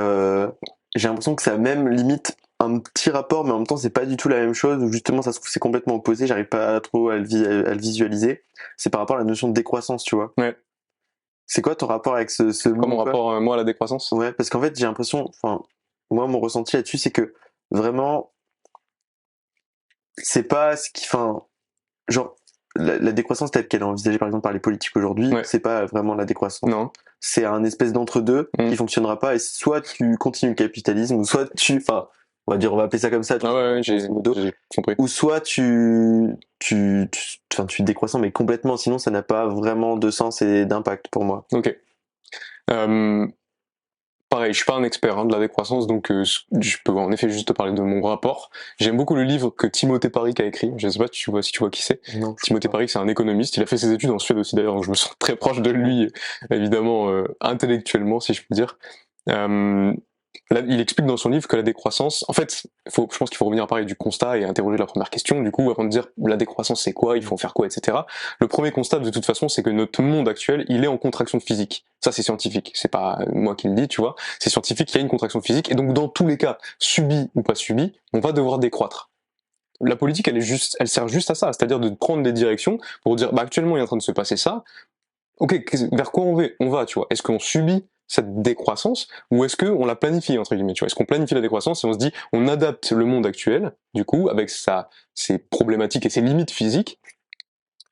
j'ai l'impression que ça a même limite un petit rapport, mais en même temps, c'est pas du tout la même chose, ou justement, ça se trouve, c'est complètement opposé, j'arrive pas trop à le visualiser. C'est par rapport à la notion de décroissance, tu vois. Ouais. C'est quoi ton rapport avec ce Quoi, mot, mon quoi? rapport, moi, à la décroissance? Ouais, parce qu'en fait, j'ai l'impression, enfin, moi, mon ressenti là-dessus, c'est que vraiment, c'est pas ce qui, enfin, genre, la décroissance telle qu'elle est envisagée, par exemple, par les politiques aujourd'hui, Ouais. c'est pas vraiment la décroissance. Non. C'est un espèce d'entre-deux qui fonctionnera pas, et soit tu continues le capitalisme, ou soit enfin, on va appeler ça comme ça, Ah ouais, j'ai grosso modo. compris. Ou soit enfin, tu décroissant, mais complètement, sinon ça n'a pas vraiment de sens et d'impact pour moi. Ok. Pareil, je suis pas un expert de la décroissance, donc je peux en effet juste te parler de mon rapport. J'aime beaucoup le livre que Timothée Parikh a écrit. Je sais pas si tu vois qui c'est. Non, Timothée Parikh, c'est un économiste. Il a fait ses études en Suède aussi d'ailleurs, donc je me sens très proche de lui, évidemment intellectuellement, si je puis dire. Là, il explique dans son livre que la décroissance, en fait, je pense qu'il faut revenir à parler du constat et interroger la première question. Du coup, avant de dire la décroissance c'est quoi, il faut en faire quoi, etc. Le premier constat, de toute façon, c'est que notre monde actuel, il est en contraction physique. Ça, c'est scientifique. C'est pas moi qui le dis, tu vois. C'est scientifique, il y a une contraction physique. Et donc, dans tous les cas, subi ou pas subi, on va devoir décroître. La politique, elle sert juste à ça. C'est-à-dire de prendre des directions pour dire, bah, actuellement, il est en train de se passer ça. Ok, vers quoi on va, tu vois? Est-ce qu'on subit cette décroissance ou est-ce qu'on la planifie, entre guillemets, tu vois? Est-ce qu'on planifie la décroissance et on se dit, on adapte le monde actuel, du coup, avec ses problématiques et ses limites physiques,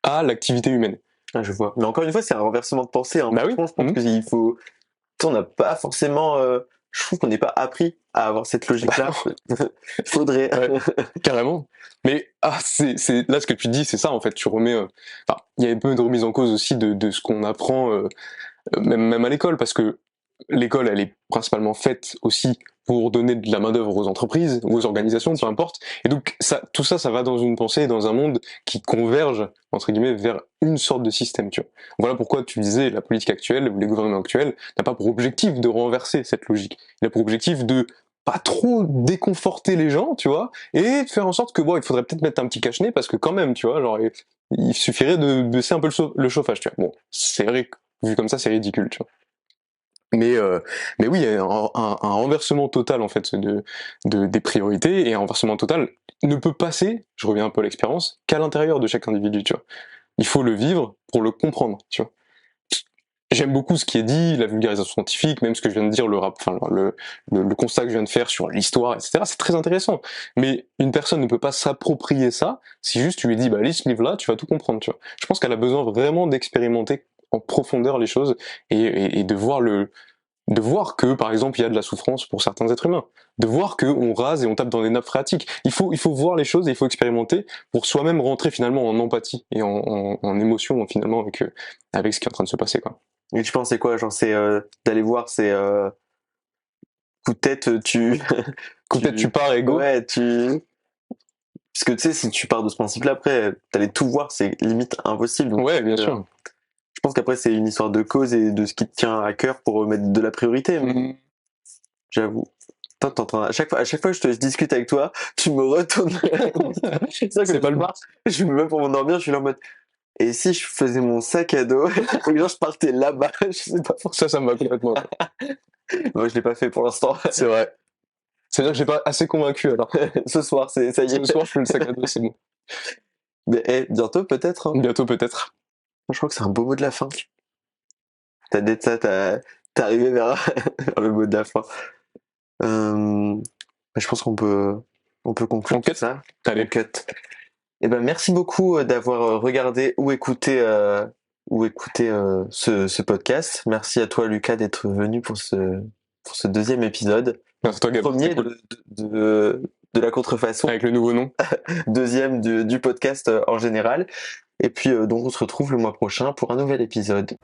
à l'activité humaine? Ah, je vois. Mais encore une fois, c'est un renversement de pensée. Hein. Bah oui. Franchement, je pense qu'il faut. Tu sais, on n'a pas forcément. Je trouve qu'on n'est pas appris à avoir cette logique-là. Faudrait. Ouais, carrément. Mais là ce que tu dis, c'est ça en fait. Tu remets. Enfin, il y a un peu de remise en cause aussi de ce qu'on apprend, même à l'école, parce que l'école, elle est principalement faite aussi pour donner de la main-d'œuvre aux entreprises, aux organisations, peu importe. Et donc, tout ça, ça va dans une pensée, dans un monde qui converge, entre guillemets, vers une sorte de système, tu vois. Voilà pourquoi tu disais, la politique actuelle, ou les gouvernements actuels, n'a pas pour objectif de renverser cette logique. Il a pour objectif de pas trop déconforter les gens, tu vois, et de faire en sorte que, bon, il faudrait peut-être mettre un petit cache-nez, parce que quand même, tu vois, genre, il suffirait de baisser un peu le chauffage, tu vois. Bon, c'est vrai que, vu comme ça, c'est ridicule, tu vois. Mais oui, il y a un renversement total en fait des priorités, et un renversement total ne peut passer, je reviens un peu à l'expérience, qu'à l'intérieur de chaque individu, tu vois. Il faut le vivre pour le comprendre, tu vois. J'aime beaucoup ce qui est dit, la vulgarisation scientifique, même ce que je viens de dire, le constat que je viens de faire sur l'histoire, etc. C'est très intéressant. Mais une personne ne peut pas s'approprier ça si juste tu lui dis, bah lis ce livre-là, tu vas tout comprendre, tu vois. Je pense qu'elle a besoin vraiment d'expérimenter en profondeur les choses et de voir que, par exemple, il y a de la souffrance pour certains êtres humains, de voir qu'on rase et on tape dans des nappes phréatiques. Il faut voir les choses et il faut expérimenter pour soi-même rentrer finalement en empathie et en émotion finalement avec ce qui est en train de se passer, quoi. Et tu penses c'est quoi? Genre, c'est d'aller voir, c'est coup de tête, Coup de tête, tu pars et go. Ouais, parce que tu sais, si tu pars de ce principe-là, après, d'aller tout voir, c'est limite impossible. Donc, Ouais, bien sûr. je pense qu'après, c'est une histoire de cause et de ce qui te tient à cœur pour mettre de la priorité. J'avoue. À chaque fois que je discute avec toi, tu me retournes. C'est pas le bar. Je me mets pour m'endormir, je suis là en mode. Et si je faisais mon sac à dos et genre je partais là-bas, je sais pas pourquoi. Ça me va complètement. Moi, je l'ai pas fait pour l'instant. C'est vrai. C'est-à-dire que j'ai pas assez convaincu alors. Ce soir, ça y est. Ce soir, je fais le sac à dos, c'est bon. Mais bientôt peut-être. Hein. Bientôt peut-être. Je crois que c'est un beau mot de la fin. T'es arrivé vers le mot de la fin. Je pense qu'on peut conclure On cut ça. Allez. On cut. Eh ben, merci beaucoup d'avoir regardé ou écouté ce podcast. Merci à toi, Lucas, d'être venu pour ce deuxième épisode. Merci à toi, Gab. Premier Cool. de la contrefaçon. Avec le nouveau nom. Deuxième du podcast en général. Et puis, donc, on se retrouve le mois prochain pour un nouvel épisode.